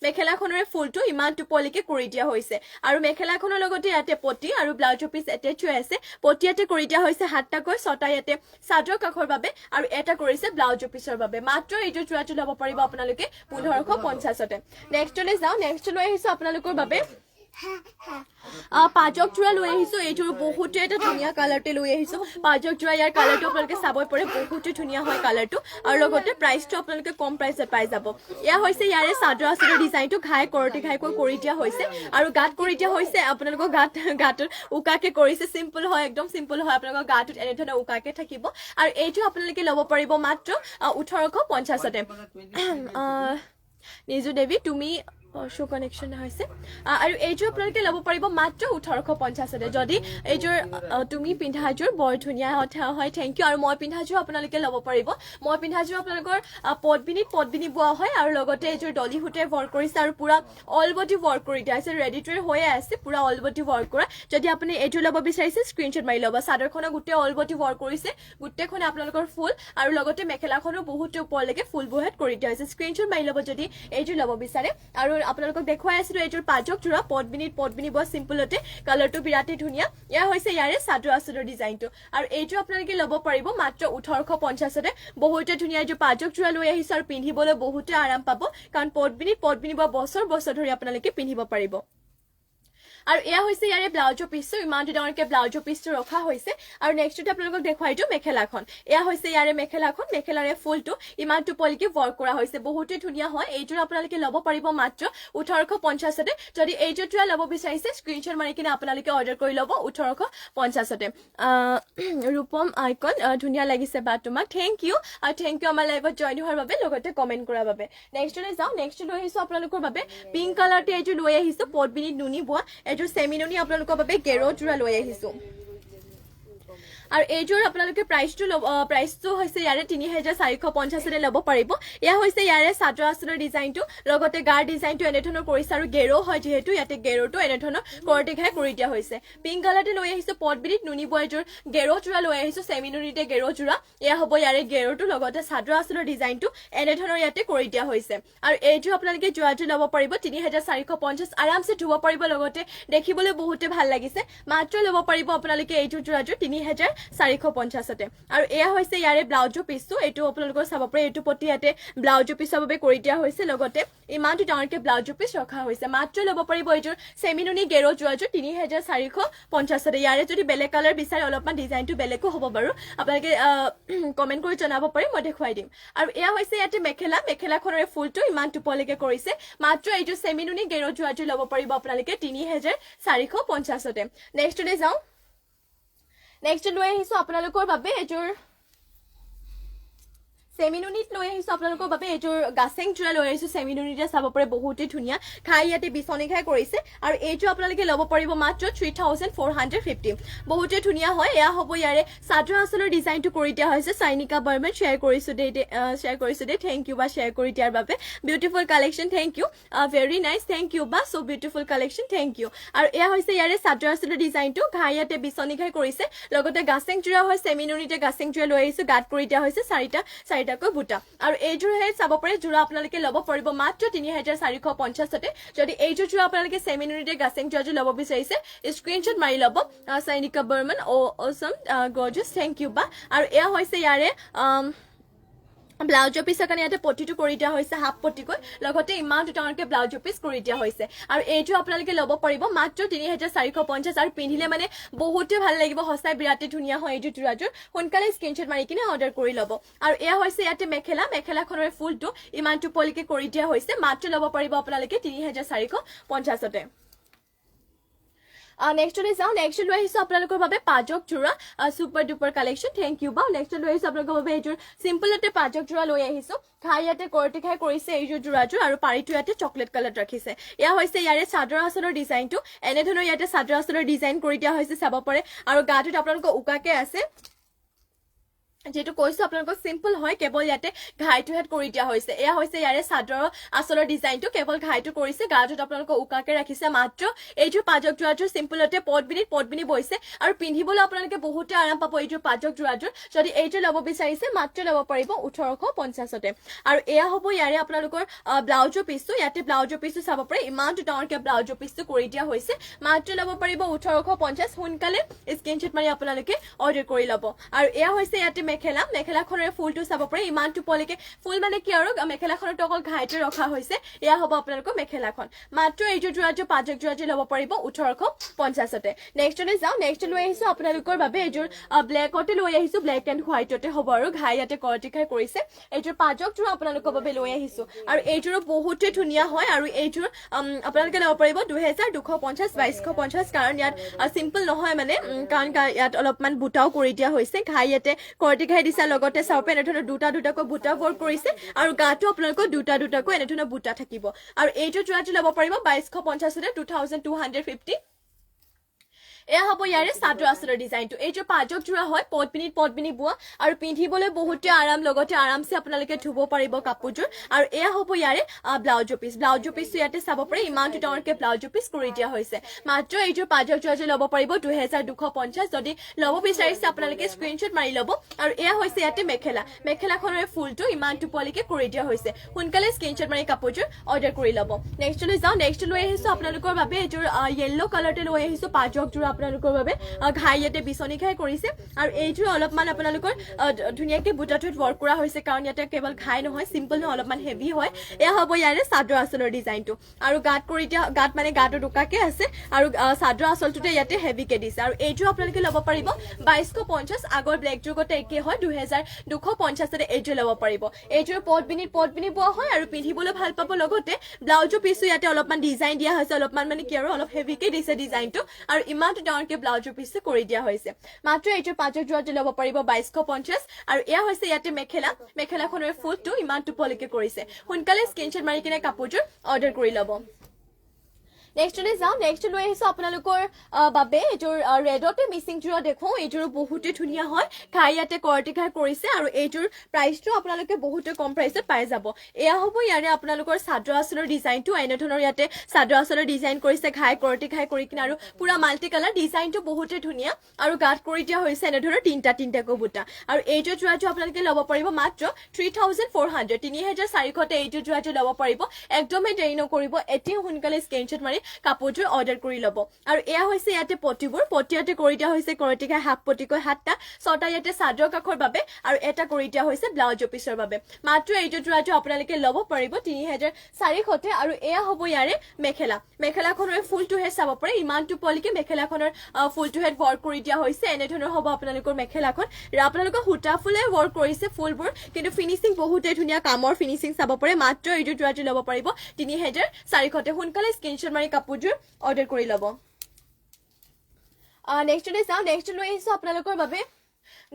মেখেলাখনৰে ফুলটো ইমানটো পলিকে কৰি দিয়া হৈছে আৰু মেখেলাখনৰ লগতে ইয়াতে পটি আৰু ব্লাউজৰ পিছ এটেচ হৈ আছে পটি ইয়াতে কৰি দিয়া হৈছে 7টাকৈ 6টা ইয়াতে চাদৰ কাষৰ বাবে আৰু এটা কৰিছে ব্লাউজৰ পিছৰ বাবে মাত্ৰ এইটো যোৰাটো ল'ব পাৰিব আপোনালোকে 1550তে নেক্সটলৈ যাওঁ নেক্সট লৈ আহিছো আপোনালোকৰ বাবে পাজক যোৰা লৈ আহিছো এইযোৰ বহুতে এটা ধুনীয়া কালাৰতে লৈ আহিছো পাজক যোৰা ইয়াৰ কালাৰটো আপোনালোকে চাব পাৰে বহুতে ধুনীয়া হয় কালাৰটো আৰু লগতে প্ৰাইচটো আপোনালোকে কম প্ৰাইচত পাই যাব এয়া হৈছে ইয়াৰে চাদৰ আঁচলৰ ডিজাইনটো কৰতি ঘাইকৈ কৰি দিয়া হৈছে আৰু গাত কৰি দিয়া হৈছে আপোনালোকৰ গাটোত উকাকে কৰিছে চিম্পল হয় একদম চিম্পল হয় আপোনালোকৰ গাটোত এনে ধৰণৰ উকাকে থাকিব আৰু এইটো আপোনালোকে ল'ব পাৰিব মাত্ৰ 1850তে নিজু দেৱী তুমি শো কানেকশ্যন হৈছে আৰু এইযোৰ আপোনালোকে ল'ব পাৰিব মাত্ৰ 1850তে যদি এইযোৰ তুমি পিন্ধাযোৰ বৰ ধুনীয়া হয় থেংক ইউ আৰু মই পিন্ধাযোৰ আপোনালোকে ল'ব পাৰিব মই পিন্ধাযোৰ আপোনালোকৰ পটবিনি বোৱা হয় আৰু লগতে এইযোৰ ডলি হুটে ৱৰ্ক কৰিছে আৰু পুৰা অল বডি ৱৰ্ক কৰি দিয়া আছে ৰেডি টু হৈয়ে আছে পুৰা অল বডি ৱৰ্ক কৰা যদি আপুনি এইযোৰ ল'ব বিচাৰিছে স্ক্ৰীনশ্বট মাৰি ল'ব চাদৰখনৰ গোটেই অল বডি ৱৰ্ক কৰিছে গোটেইখনে আপোনালোকৰ ফুল আৰু লগতে মেখেলাখনো বহুত ওপৰলৈকে ফুলবোৰ হেড কৰি দিয়া হৈছে স্ক্ৰীনশ্বট মাৰি ল'ব যদি এইযোৰ ল'ব বিচাৰে আৰু আপোনালোকক দেখুৱাই আছিলো এইযোৰ পাজক যোৰা পটবিনি বৰ সিম্পলতে কালাৰটো বিৰাটে ধুনীয়া এয়া হৈছে ইয়াৰে চাদৰ আঁচলৰ ডিজাইনটো আৰু এইযোৰ আপোনালোকে ল'ব পাৰিব মাত্ৰ 1850তে বহুতে ধুনীয়া এইযোৰ পাজক যোৰা লৈ আহিছে আৰু পিন্ধিবলৈ বহুতে আৰাম পাব কাৰণ পটবিনি বছৰ ধৰি আপোনালোকে পিন্ধিব পাৰিব আৰু এয়া হৈছে ইয়াৰে ব্লাউজৰ পিচটো ইমান ডাঙৰকে ব্লাউজৰ পিচটো ৰখা হৈছে আৰু নেক্সটতে আপোনালোকক দেখুৱাই দিওঁ মেখেলাখন এয়া হৈছে ইয়াৰে মেখেলাখন মেখেলাৰে ফুলটো ইমান টুপলিকে ৱৰ্ক কৰা হৈছে বহুতে ধুনীয়া হয় এইযোৰ আপোনালোকে ল'ব পাৰিব মাত্ৰ 1850তে যদি এইযোৰটো ল'ব বিচাৰিছে স্ক্ৰিনশ্বট মাৰি কিনে আপোনালোকে অৰ্ডাৰ কৰি ল'ব 1850তে ৰূপম আইকন ধুনীয়া লাগিছে বা তোমাক থেংক ইউ আমাৰ লাইভত জইন হোৱাৰ বাবে লগতে কমেণ্ট কৰাৰ বাবে নেক্সটলৈ যাওঁ নেক্সট লৈ আহিছোঁ আপোনালোকৰ বাবে পিংক কালাৰতে এইযোৰ লৈ আহিছোঁ পদ্মিনী নুনি বোৱা এইযোৰ চেমি নুনি আপোনালোকৰ বাবে গেৰো যোৰা লৈ আহিছোঁ আৰু এইযোৰ আপোনালোকে প্ৰাইচটো হৈছে ইয়াৰে 3450তে ল'ব পাৰিব এয়া হৈছে ইয়াৰে চাদৰ আঁচলৰ ডিজাইনটো লগতে গাৰ ডিজাইনটো এনেধৰণৰ কৰিছে আৰু গেৰো হয় যিহেতু ইয়াতে গেৰোটো এনেধৰণৰ কৰটি ঘাই কৰি দিয়া হৈছে পিংক কালাৰতে লৈ আহিছোঁ পদ্মিনীত নুনি বোৱা এইযোৰ গেৰো যোৰা লৈ আহিছোঁ চেমি নুনিতে গেৰো যোৰা এয়া হ'ব ইয়াৰে গেৰোটো লগতে চাদৰ আঁচলৰ ডিজাইনটো এনেধৰণৰ ইয়াতে কৰি দিয়া হৈছে আৰু এইযোৰ আপোনালোকে যোৱাযোৰ ল'ব পাৰিব 3450 আৰামছে ধুব পাৰিব লগতে দেখিবলৈ বহুতে ভাল লাগিছে মাত্ৰ ল'ব পাৰিব আপোনালোকে এইযোৰ যোৱাযোৰ 3450তে আৰু এয়া হৈছে ইয়াৰে ব্লাউজৰ পিচটো এইটো আপোনালোকৰ চাব পাৰে এইটো প্ৰতি ইয়াতে ব্লাউজৰ পিচৰ বাবে কৰি দিয়া হৈছে লগতে ইমানটো ডাঙৰকে ব্লাউজৰ পিচ ৰখা হৈছে মাত্ৰ ল'ব পাৰিব এইযোৰ চেমিনুনি গেৰো যোৱাযোৰ 3450তে ইয়াৰে যদি বেলেগ কালাৰ বিচাৰে অলপমান ডিজাইনটো বেলেগো হ'ব বাৰু আপোনালোকে কমেণ্ট কৰি জনাব পাৰে মই দেখুৱাই দিম আৰু এয়া হৈছে ইয়াতে মেখেলাখনৰে ফুলটো ইমান টুপলৈকে কৰিছে মাত্ৰ এইযোৰ চেমিনুনি গেৰো যোৱাযোৰ ল'ব পাৰিব আপোনালোকে 3450তে নেক্সটলৈ যাওঁ নেক্সট লৈ আহিছোঁ আপোনালোকৰ বাবে এইযোৰ চেমিনুনিত লৈ আহিছোঁ আপোনালোকৰ বাবে এইযোৰ গাছেং যোৰা লৈ আহিছোঁ চেমিনুনিতে চাব পাৰে বহুতেই ধুনীয়া খাই ইয়াতে বিচনী খাই কৰিছে আৰু এইযোৰ আপোনালোকে ল'ব পাৰিব মাত্ৰ 3450 বহুতেই ধুনীয়া হয় এয়া হ'ব ইয়াৰে চাদৰ আঁচলৰ ডিজাইনটো কৰি দিয়া হৈছে চাইনিকা বৰ্মন শ্বেয়াৰ কৰিছোঁ দেই থেংক ইউ বা শ্বেয়াৰ কৰি দিয়াৰ বাবে beautiful collection thank you very nice thank you বা so' beautiful collection thank you আৰু এয়া হৈছে ইয়াৰে চাদৰ আঁচলৰ ডিজাইনটো ঘাই ইয়াতে বিচনী খাই কৰিছে লগতে গাছেং যোৰা হয় চেমিনুনিতে গাছেং যোৰা লৈ আহিছোঁ গাঁত কৰি দিয়া হৈছে চাৰিটাকৈ বুটা আৰু এইযোৰ চাব পাৰে যোৰা আপোনালোকে ল'ব পাৰিব মাত্ৰ 3450তে যদি এইযোৰ যোৰা আপোনালোকে চেমিনুনিতে গাছেং যোৰাযোৰ ল'ব বিচাৰিছে স্ক্ৰিনশ্বট মাৰি ল'ব Chainika Barman অ'সম gorgeous thank you বা আৰু এয়া হৈছে ইয়াৰে ব্লাউজৰ পিচৰ কাৰণে ইয়াতে পটিটো কৰি দিয়া হৈছে হাফ পটিকৈ লগতে ইমান ডাঙৰকে ব্লাউজৰ পিচ কৰি দিয়া হৈছে আৰু এইযোৰ আপোনালোকে ল'ব পাৰিব মাত্ৰ 3450 আৰু পিন্ধিলে মানে বহুতে ভাল লাগিব সঁচাই বিৰাটেই ধুনীয়া হয় এইযোৰ যোৰাযোৰ সোনকালে স্ক্ৰিনশ্বট মাৰি কিনে অৰ্ডাৰ কৰি ল'ব আৰু এয়া হৈছে ইয়াতে মেখেলাখনৰে ফুলটো ইমান টুপলিকে কৰি দিয়া হৈছে মাত্ৰ ল'ব পাৰিব আপোনালোকে 3450তে নেক্সটলৈ যাওঁ নেক্সট লৈ আহিছোঁ আপোনালোকৰ বাবে পাজক যোৰা super duper collection thank you বা নেক্সট লৈ আহিছোঁ আপোনালোকৰ বাবে এইযোৰ চিম্পলতে পাজক যোৰা লৈ আহিছোঁ খাই ইয়াতে কৰটি খাই কৰিছে এইযোৰ যোৰাযোৰ আৰু পাৰিটো ইয়াতে চকলেট কালাৰ ৰাখিছে এয়া হৈছে ইয়াৰে চাদৰ আঁচলৰ ডিজাইনটো এনেধৰণৰ ইয়াতে চাদৰ আঁচলৰ ডিজাইন কৰি দিয়া হৈছে চাব পাৰে আৰু গাটোত আপোনালোকৰ উকাকে আছে যেটো কৈছো আপোনালোকক সিম্পল হয় কেৱল ইয়াতে ঘাইটো হেড কৰি দিয়া হৈছে এয়া হৈছে ইয়াৰে চাদৰ আঁচলৰ ডিজাইনটো কেৱল ঘাইটো কৰিছে গাটোত আপোনালোকক উকাকে ৰাখিছে মাত্ৰ এইযোৰ পাজক যোৰাযোৰ সিম্পলতে পদ্মিনী বৈছে আৰু পিন্ধিবলৈ আপোনালোকে বহুতে আৰাম পাব এইযোৰ পাজক যোৰাযোৰ যদি এইযোৰ ল'ব বিচাৰিছে মাত্ৰ ল'ব পাৰিব 1850তে আৰু এয়া হ'ব ইয়াৰে আপোনালোকৰ ব্লাউজৰ পিচটো ইয়াতে ব্লাউজৰ পিচটো চাব পাৰে ইমান ডাঙৰকে ব্লাউজৰ পিচটো কৰি দিয়া হৈছে মাত্ৰ ল'ব পাৰিব 1850 সোনকালে স্ক্ৰিনশ্বট মাৰি আপোনালোকে অৰ্ডাৰ কৰি ল'ব আৰু এয়া হৈছে ইয়াতে মেখেলাখনৰে ফুলটো চাব পাৰে ইমান টুপলিকে ফুল মানে কি আৰু মেখেলাখনৰ অকল ঘাইতে ৰখা হৈছে এয়া হ'ব আপোনালোকৰ মেখেলাখন মাত্ৰ এইযোৰ যোৰাযোৰ পাজক যোৰাযোৰ ল'ব পাৰিব 1850তে নেক্সটলৈ যাওঁ নেক্সট লৈ আহিছোঁ আপোনালোকৰ বাবে এইযোৰ ব্লেকতে লৈ আহিছোঁ ব্লেক এণ্ড হোৱাইটতে হ'ব আৰু ঘাই ইয়াতে কৰটি খাই কৰিছে এইযোৰ পাজক যোৰা আপোনালোকৰ বাবে লৈ আহিছোঁ আৰু এইযোৰো বহুতে ধুনীয়া হয় আৰু এইযোৰ আপোনালোকে ল'ব পাৰিব 2250 2250 কাৰণ ইয়াত চিম্পল নহয় মানে কাৰণ ইয়াত অলপমান বুটাও কৰি দিয়া হৈছে ঘাই ইয়াতে কৰটি খাই দিছে লগতে চাওপে এনেধৰণৰ দুটাকৈ বুটা ৱৰ্ক কৰিছে আৰু গাটো আপোনালোকৰ দুটাকৈ এনেধৰণৰ বুটা থাকিব আৰু এইযোৰ যোৰাযোৰ ল'ব পাৰিব 2250তে 2250 এয়া হ'ব ইয়াৰে চাদৰ আঁচলৰ ডিজাইনটো এইযোৰ পাজক যোৰা হয় পদ্মিনী বোৱা আৰু পিন্ধিবলৈ বহুতে আৰাম লগতে আৰামছে আপোনালোকে ধুব পাৰিব কাপোৰযোৰ আৰু এয়া হ'ব ইয়াৰে ব্লাউজৰ পিচটো ইয়াতে চাব পাৰে ইমান ডাঙৰকে ব্লাউজৰ পিচ কৰি দিয়া হৈছে মাত্ৰ এইযোৰ পাজক যোৰাযোৰ ল'ব পাৰিব 2250 যদি ল'ব বিচাৰিছে আপোনালোকে স্ক্ৰিনশ্বট মাৰি ল'ব আৰু এয়া হৈছে ইয়াতে মেখেলাখনৰে ফুলটো ইমান টুপলিকে কৰি দিয়া হৈছে সোনকালে স্ক্ৰিনশ্বট মাৰি কাপোৰযোৰ অৰ্ডাৰ কৰি ল'ব নেক্সটলৈ যাওঁ নেক্সট লৈ আহিছোঁ আপোনালোকৰ বাবে এইযোৰ য়েল্লো কালাৰতে লৈ আহিছোঁ পাজক যোৰা আপোনালোকৰ বাবে ঘাই ইয়াতে বিচনী ঘাই কৰিছে আৰু এইযোৰ অলপমান আপোনালোকৰ ধুনীয়াকে বুটাটোত ৱৰ্ক কৰা হৈছে কাৰণ ইয়াতে কেৱল ঘাই নহয় সিম্পল নহয় অলপমান হেভি হয় এয়া হ'ব ইয়াৰে চাদৰ আঁচলৰ ডিজাইনটো আৰু গাত কৰি দিয়া গাত মানে গাটো দুকাকে আছে আৰু চাদৰ আঁচলটোতে ইয়াতে হেভিকে দিছে আৰু এইযোৰ আপোনালোকে ল'ব পাৰিব 2250 আগৰ ব্লেক যোগতে একে হয় 2250 এইযোৰ ল'ব পাৰিব এইযোৰ পটবিনি বোৱা হয় আৰু পিন্ধিবলৈ ভাল পাব লগতে ব্লাউজৰ পিছো ইয়াতে অলপমান ডিজাইন দিয়া হৈছে অলপমান মানে কি আৰু অলপ হেভিকে দিছে ডিজাইনটো আৰু ইমানটো ডাঙৰকে ব্লাউজৰ পিছো কৰি দিয়া হৈছে মাত্ৰ এইযোৰ পাঁচৰ যোৰাটো ল'ব পাৰিব 2250 আৰু এয়া হৈছে ইয়াতে মেখেলাখনৰ ফুলটো ইমানটো পলিকে কৰিছে সোনকালে স্ক্ৰীনশ্বট মাৰি কিনে কাপোৰযোৰ অৰ্ডাৰ কৰি ল'ব নেক্সট যাওঁ নেক্সট লৈ আহিছো আপোনালোকৰ বাবে এইযোৰ ৰেডতে মিচিং যোৰা দেখো এইযোৰ বহুতে ধুনীয়া হয় ঘাই ইয়াতে কৰটি ঘাই কৰিছে আৰু এইযোৰ প্ৰাইচটো আপোনালোকে বহুতে কম প্ৰাইচত পাই যাব এয়া হ'ব ইয়াৰে আপোনালোকৰ চাদৰ আঁচলৰ ডিজাইনটো এনে ধৰণৰ ইয়াতে চাদৰ আঁচলৰ ডিজাইন কৰিছে ঘাই কৰটি ঘাই কৰি কিনে আৰু পুৰা মাল্টি কালাৰ ডিজাইনটো বহুতে ধুনীয়া আৰু গাত কৰি দিয়া হৈছে এনে ধৰণৰ তিনিটা বুটা আৰু এইযোৰ যোৰাটো আপোনালোকে ল'ব পাৰিব মাত্ৰ 3400 3400 এইযোৰ যোৰাটো ল'ব পাৰিব একদমেই দেৰি নকৰিব এতিয়া সোনকালে স্ক্ৰীনশ্বট মাৰি কাপোৰযোৰ অৰ্ডাৰ কৰি ল'ব আৰু এয়া হৈছে ইয়াতে পটিয়াতে কৰি দিয়া হৈছে কৰটিকা হাফ পটিকৈ 7টা 6টা ইয়াতে চাদৰ কাষৰ বাবে আৰু এটা কৰি দিয়া হৈছে ব্লাউজৰ পিছৰ বাবে মাত্ৰ এইযোৰ যোৰাটো আপোনালোকে ল'ব পাৰিব 3400 আৰু এয়া হ'ব ইয়াৰে মেখেলাখনৰ ফুলটোহে চাব পাৰে ইমানটো পলিকে মেখেলাখনৰ ফুলটোহে ৱৰ্ক কৰি দিয়া হৈছে এনে ধৰণৰ হ'ব আপোনালোকৰ মেখেলাখন আপোনালোকৰ সূতা ফুলে ৱৰ্ক কৰিছে ফুলবোৰ কিন্তু ফিনিচিং বহুতে ধুনীয়া কামৰ ফিনিচিং চাব পাৰে মাত্ৰ এইযোৰ যোৰাটো ল'ব পাৰিব 3400 সোনকালে স্ক্ৰীনশ্বট মাৰি কাপোৰযোৰ অৰ্ডাৰ কৰি ল'ব নেক্সট লৈ আহিছো আপোনালোকৰ বাবে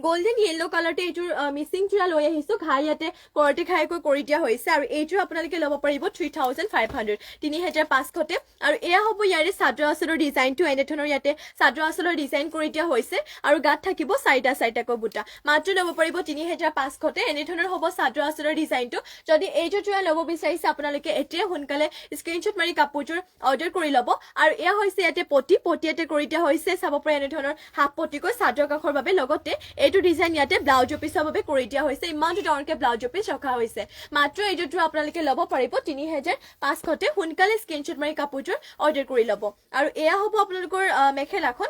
গোল্ডেন ইয়েলো কালাৰতে এইযোৰ মিচিং যোৰা লৈ আহিছো ঘাই ইয়াতে কৰটি ঘাইকৈ কৰি দিয়া হৈছে আৰু এইযোৰ আপোনালোকে ল'ব পাৰিব 3500 3500 আৰু এয়া হ'ব ইয়াৰে চাদৰ আঁচলৰ ডিজাইনটো এনে ধৰণৰ ইয়াতে চাদৰ আঁচলৰ ডিজাইন কৰি দিয়া হৈছে আৰু গাত থাকিব 4টা বুটা মাত্ৰ ল'ব পাৰিব 3500 এনে ধৰণৰ হ'ব চাদৰ আঁচলৰ ডিজাইনটো যদি এইযোৰ যোৰা ল'ব বিচাৰিছে আপোনালোকে এতিয়া সোনকালে স্ক্ৰীনশ্বট মাৰি কাপোৰযোৰ অৰ্ডাৰ কৰি ল'ব আৰু এয়া হৈছে ইয়াতে পটিয়াতে কৰি দিয়া হৈছে চাব পাৰে এনে ধৰণৰ হাফ পটিকৈ চাদৰ কাষৰ বাবে লগতে এইটো ডিজাইন ইয়াতে ব্লাউজৰ পিছৰ বাবে কৰি দিয়া হৈছে ইমানটো ডাঙৰকে ব্লাউজৰ পিছ ৰখা হৈছে মাত্ৰ এইযোৰটো আপোনালোকে ল'ব পাৰিব 3500 সোনকালে স্ক্ৰীনশ্বট মাৰি কাপোৰযোৰ অৰ্ডাৰ কৰি ল'ব আৰু এয়া হ'ব আপোনালোকৰ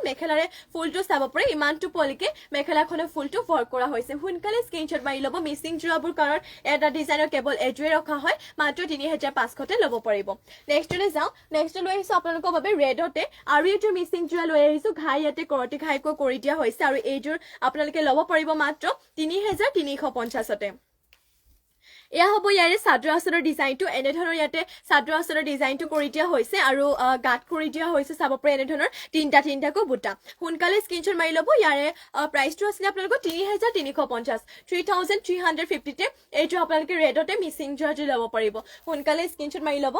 মেখেলাৰে ফুলটো চাব পাৰে ইমানটো পলিকে মেখেলাখনৰ ফুলটো ৱৰ্ক কৰা হৈছে সোনকালে স্ক্ৰীনশ্বট মাৰি ল'ব মিচিং যোৰাবোৰ কাৰণ এটা ডিজাইনৰ কেৱল এযোৰে ৰখা হয় মাত্ৰ 3500 ল'ব পাৰিব নেক্সট লৈ আহিছো আপোনালোকৰ বাবে ৰেডতে আৰু এইযোৰ মিচিং যোৰা লৈ আহিছো ঘাই ইয়াতে কৰটি ঘাইকৈ কৰি দিয়া হৈছে আৰু এইযোৰ আপোনালোকে ল'ব পাৰিব মাত্ৰ 3350 এয়া হ'ব ইয়াৰে চাদৰ আঁচলৰ ডিজাইনটো এনে ধৰণৰ ইয়াতে চাদৰ আঁচলৰ ডিজাইনটো কৰি দিয়া হৈছে আৰু গাত কৰি দিয়া হৈছে চাব পাৰে এনে ধৰণৰ তিনিটাকৈ বুটা সোনকালে স্ক্ৰীনশ্বট মাৰি ল'ব ইয়াৰে প্ৰাইচটো আছিলে আপোনালোকৰ 3350 এইটো আপোনালোকে ৰেডতে মিচিং যোৰাটো ল'ব পাৰিব সোনকালে স্ক্ৰীনশ্বট মাৰি ল'ব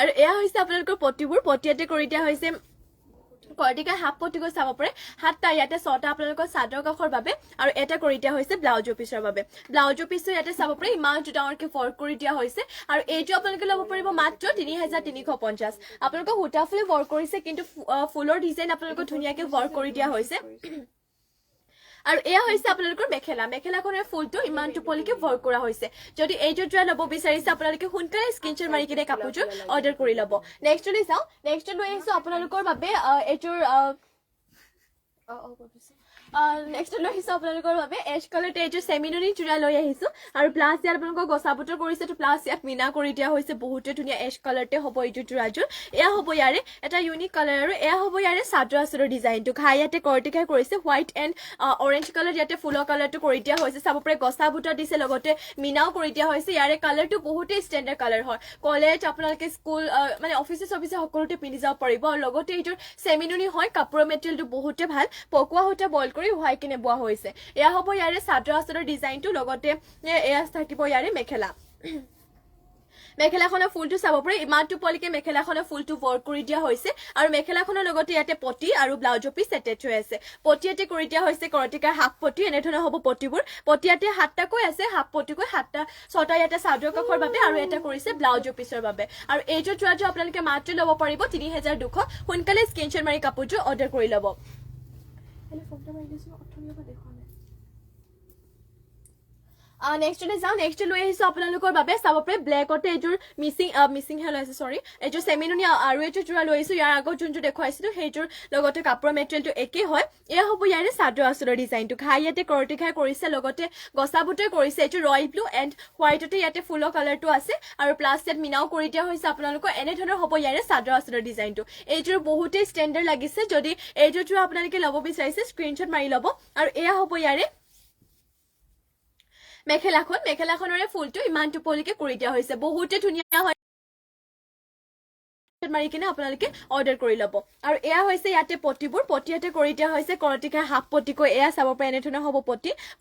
আৰু এয়া হৈছে আপোনালোকৰ পটিয়াতে কৰি দিয়া হৈছে কৰটিকা হাফ পটিকৈ চাব পাৰে 7টা ইয়াতে 6টা আপোনালোকৰ চাদৰ কাষৰ বাবে আৰু এটা কৰি দিয়া হৈছে ব্লাউজৰ পিছৰ বাবে ব্লাউজৰ পিছৰ ইয়াতে চাব পাৰে ইমানটো ডাঙৰকে ৱৰ্ক কৰি দিয়া হৈছে আৰু এইটো আপোনালোকে ল'ব পাৰিব মাত্ৰ 3350 আপোনালোকৰ সূতা ফুলে ৱৰ্ক কৰিছে কিন্তু ফুলৰ ডিজাইন আপোনালোকৰ ধুনীয়াকে ৱৰ্ক কৰি দিয়া হৈছে আৰু এয়া হৈছে আপোনালোকৰ মেখেলাখনৰ ফুলটো ইমানটো পলিকে ৱৰ্ক কৰা হৈছে যদি এইযোৰ যোৰা ল'ব বিচাৰিছে আপোনালোকে সোনকালে স্ক্ৰীনশ্বট মাৰি কিনে কাপোৰযোৰ অৰ্ডাৰ কৰি ল'ব নেক্সট লৈ আহিছো আপোনালোকৰ বাবে এইযোৰ নেক্সট লৈ আহিছো আপোনালোকৰ বাবে এছ কালাৰতে এইযোৰ চেমিনুনি যোৰা লৈ আহিছো আৰু প্লাছ ইয়াত আপোনালোকৰ গছা বুটৰ কৰিছে প্লাছ ইয়াত মিনা কৰি দিয়া হৈছে বহুতে ধুনীয়া এছ কালাৰতে হ'ব এইযোৰ যোৰাযোৰ এয়া হ'ব ইয়াৰে এটা ইউনিক কালাৰ আৰু এয়া হ'ব ইয়াৰে চাদৰ আঁচলৰ ডিজাইনটো ঘাই ইয়াতে কৰটি ঘাই কৰিছে হোৱাইট এণ্ড অৰেঞ্জ কালাৰ ইয়াতে ফুলৰ কালাৰটো কৰি দিয়া হৈছে চাব পাৰে গছা বুটা দিছে লগতে মিনাও কৰি দিয়া হৈছে ইয়াৰে কালাৰটো বহুতেই ষ্টেণ্ডাৰ্ড কালাৰ হয় কলেজ আপোনালোকে স্কুল মানে অফিচে সকলোতে পিন্ধি যাব পাৰিব আৰু লগতে এইযোৰ চেমিনুনি হয় কাপোৰৰ মেটেৰিয়েলটো বহুতে ভাল পকোৱা সূতা বইল কৰি হোৱাই কিনে বোৱা হৈছে এয়া হ'ব ইয়াৰে চাদৰ আঁচলৰ ডিজাইনটো লগতে এয়া থাকিব ইয়াৰে মেখেলাখনৰ ফুলটো চাব পাৰে ইমানটো পলিকে মেখেলাখনৰ ফুলটো ৱৰ্ক কৰি দিয়া হৈছে আৰু মেখেলাখনৰ লগতে ইয়াতে পটি আৰু ব্লাউজৰ পিচ এটেচ হৈ আছে পটিয়াতে কৰি দিয়া হৈছে কৰটিকাৰ হাফ পটি এনেধৰণৰ হ'ব পটিবোৰ পটিয়াতে 7টাকৈ আছে হাফ পটিকৈ 6টা ইয়াতে চাদৰ কাষৰ বাবে আৰু এটা কৰিছে ব্লাউজৰ পিচৰ বাবে আৰু এইটো যোৱাটো আপোনালোকে মাত্ৰ ল'ব পাৰিব 3200 সোনকালে স্ক্ৰিনশ্বট মাৰি কাপোৰটো অৰ্ডাৰ কৰি ল'ব নেক্সটলৈ যাওঁ নেক্সট লৈ আহিছো আপোনালোকৰ বাবে চাব পাৰে ব্লেকতে এইযোৰ মিচিং হে লৈছে সৰি এইযোৰ চেমিনুনি আৰু এইটো যোৰা লৈ আহিছো ইয়াৰ আগত যোনটো দেখুৱাইছিলো সেইযোৰ লগতে কাপোৰৰ মেটেৰিয়েলটো একেই হয় এয়া হ'ব ইয়াৰে চাদৰ আঁচলৰ ডিজাইনটো ঘাই ইয়াতে কৰটি ঘাই কৰিছে লগতে গছাবুটে কৰিছে এইটো ৰয়েল ব্লু এণ্ড হোৱাইটতে ইয়াতে ফুলৰ কালাৰটো আছে আৰু প্লাছ ইয়াত মিনাও কৰি দিয়া হৈছে আপোনালোকৰ এনেধৰণৰ হ'ব ইয়াৰে চাদৰ আঁচলৰ ডিজাইনটো এইযোৰ বহুতেই ষ্টেণ্ডাৰ্ড লাগিছে যদি এইযোৰ যোৰা আপোনালোকে ল'ব বিচাৰিছে স্ক্ৰীনশ্বট মাৰি ল'ব আৰু এয়া হ'ব ইয়াৰে মেখেলাখনৰে ফুলটো ইমানটো পলিকে কৰি দিয়া হৈছে বহুতে ধুনীয়া হয় মাৰি কিনে আপোনালোকে অৰ্ডাৰ কৰি ল'ব আৰু এয়া হৈছে ইয়াতে পটিবোৰ পটিয়াতে কৰি দিয়া হৈছে কৰটিকা হাফ পটিকৈ এয়া চাব পাৰে এনেধৰণৰ হ'ব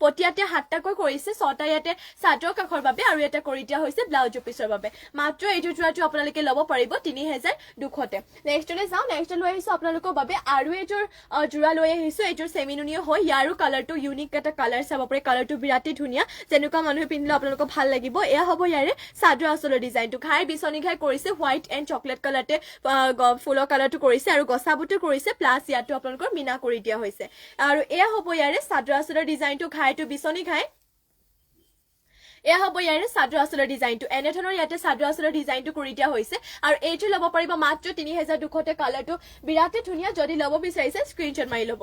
পটিয়াতে 7টাকৈ কৰিছে 6টা ইয়াতে চাদৰ কাষৰ বাবে আৰু এটা কৰি দিয়া হৈছে ব্লাউজৰ পিচৰ বাবে মাত্ৰ এইটো যোৰাটো আপোনালোকে ল'ব পাৰিব 3200 নেক্সটলৈ যাওঁ নেক্সট লৈ আহিছো আপোনালোকৰ বাবে আৰু এইযোৰ যোৰা লৈ আহিছো এইযোৰ চেমিনুনিও হয় ইয়াৰো কালাৰটো ইউনিক এটা কালাৰ চাব পাৰে কালাৰটো বিৰাটেই ধুনীয়া যেনেকুৱা মানুহে পিন্ধিলে আপোনালোকক ভাল লাগিব এয়া হ'ব ইয়াৰে চাদৰ আঁচলৰ ডিজাইনটো ঘাই বিচনী ঘাই কৰিছে হোৱাইট এণ্ড চকলেট কালাৰতে ফুলৰ কালাৰটো কৰিছে আৰু গছাবুটে কৰিছে প্লাছ ইয়াতো আপোনালোকৰ মিনা কৰি দিয়া হৈছে আৰু এয়া হ'ব ইয়াৰে চাদৰ আঁচলৰ ডিজাইনটো ঘাইটো বিচনী ঘাই এয়া হ'ব ইয়াৰে চাদৰ আঁচলৰ ডিজাইনটো এনেধৰণৰ ইয়াতে চাদৰ আঁচলৰ ডিজাইনটো কৰি দিয়া হৈছে আৰু এইটো ল'ব পাৰিব মাত্ৰ 3200 কালাৰটো বিৰাটেই ধুনীয়া যদি ল'ব বিচাৰিছে স্ক্ৰীনশ্বট মাৰি ল'ব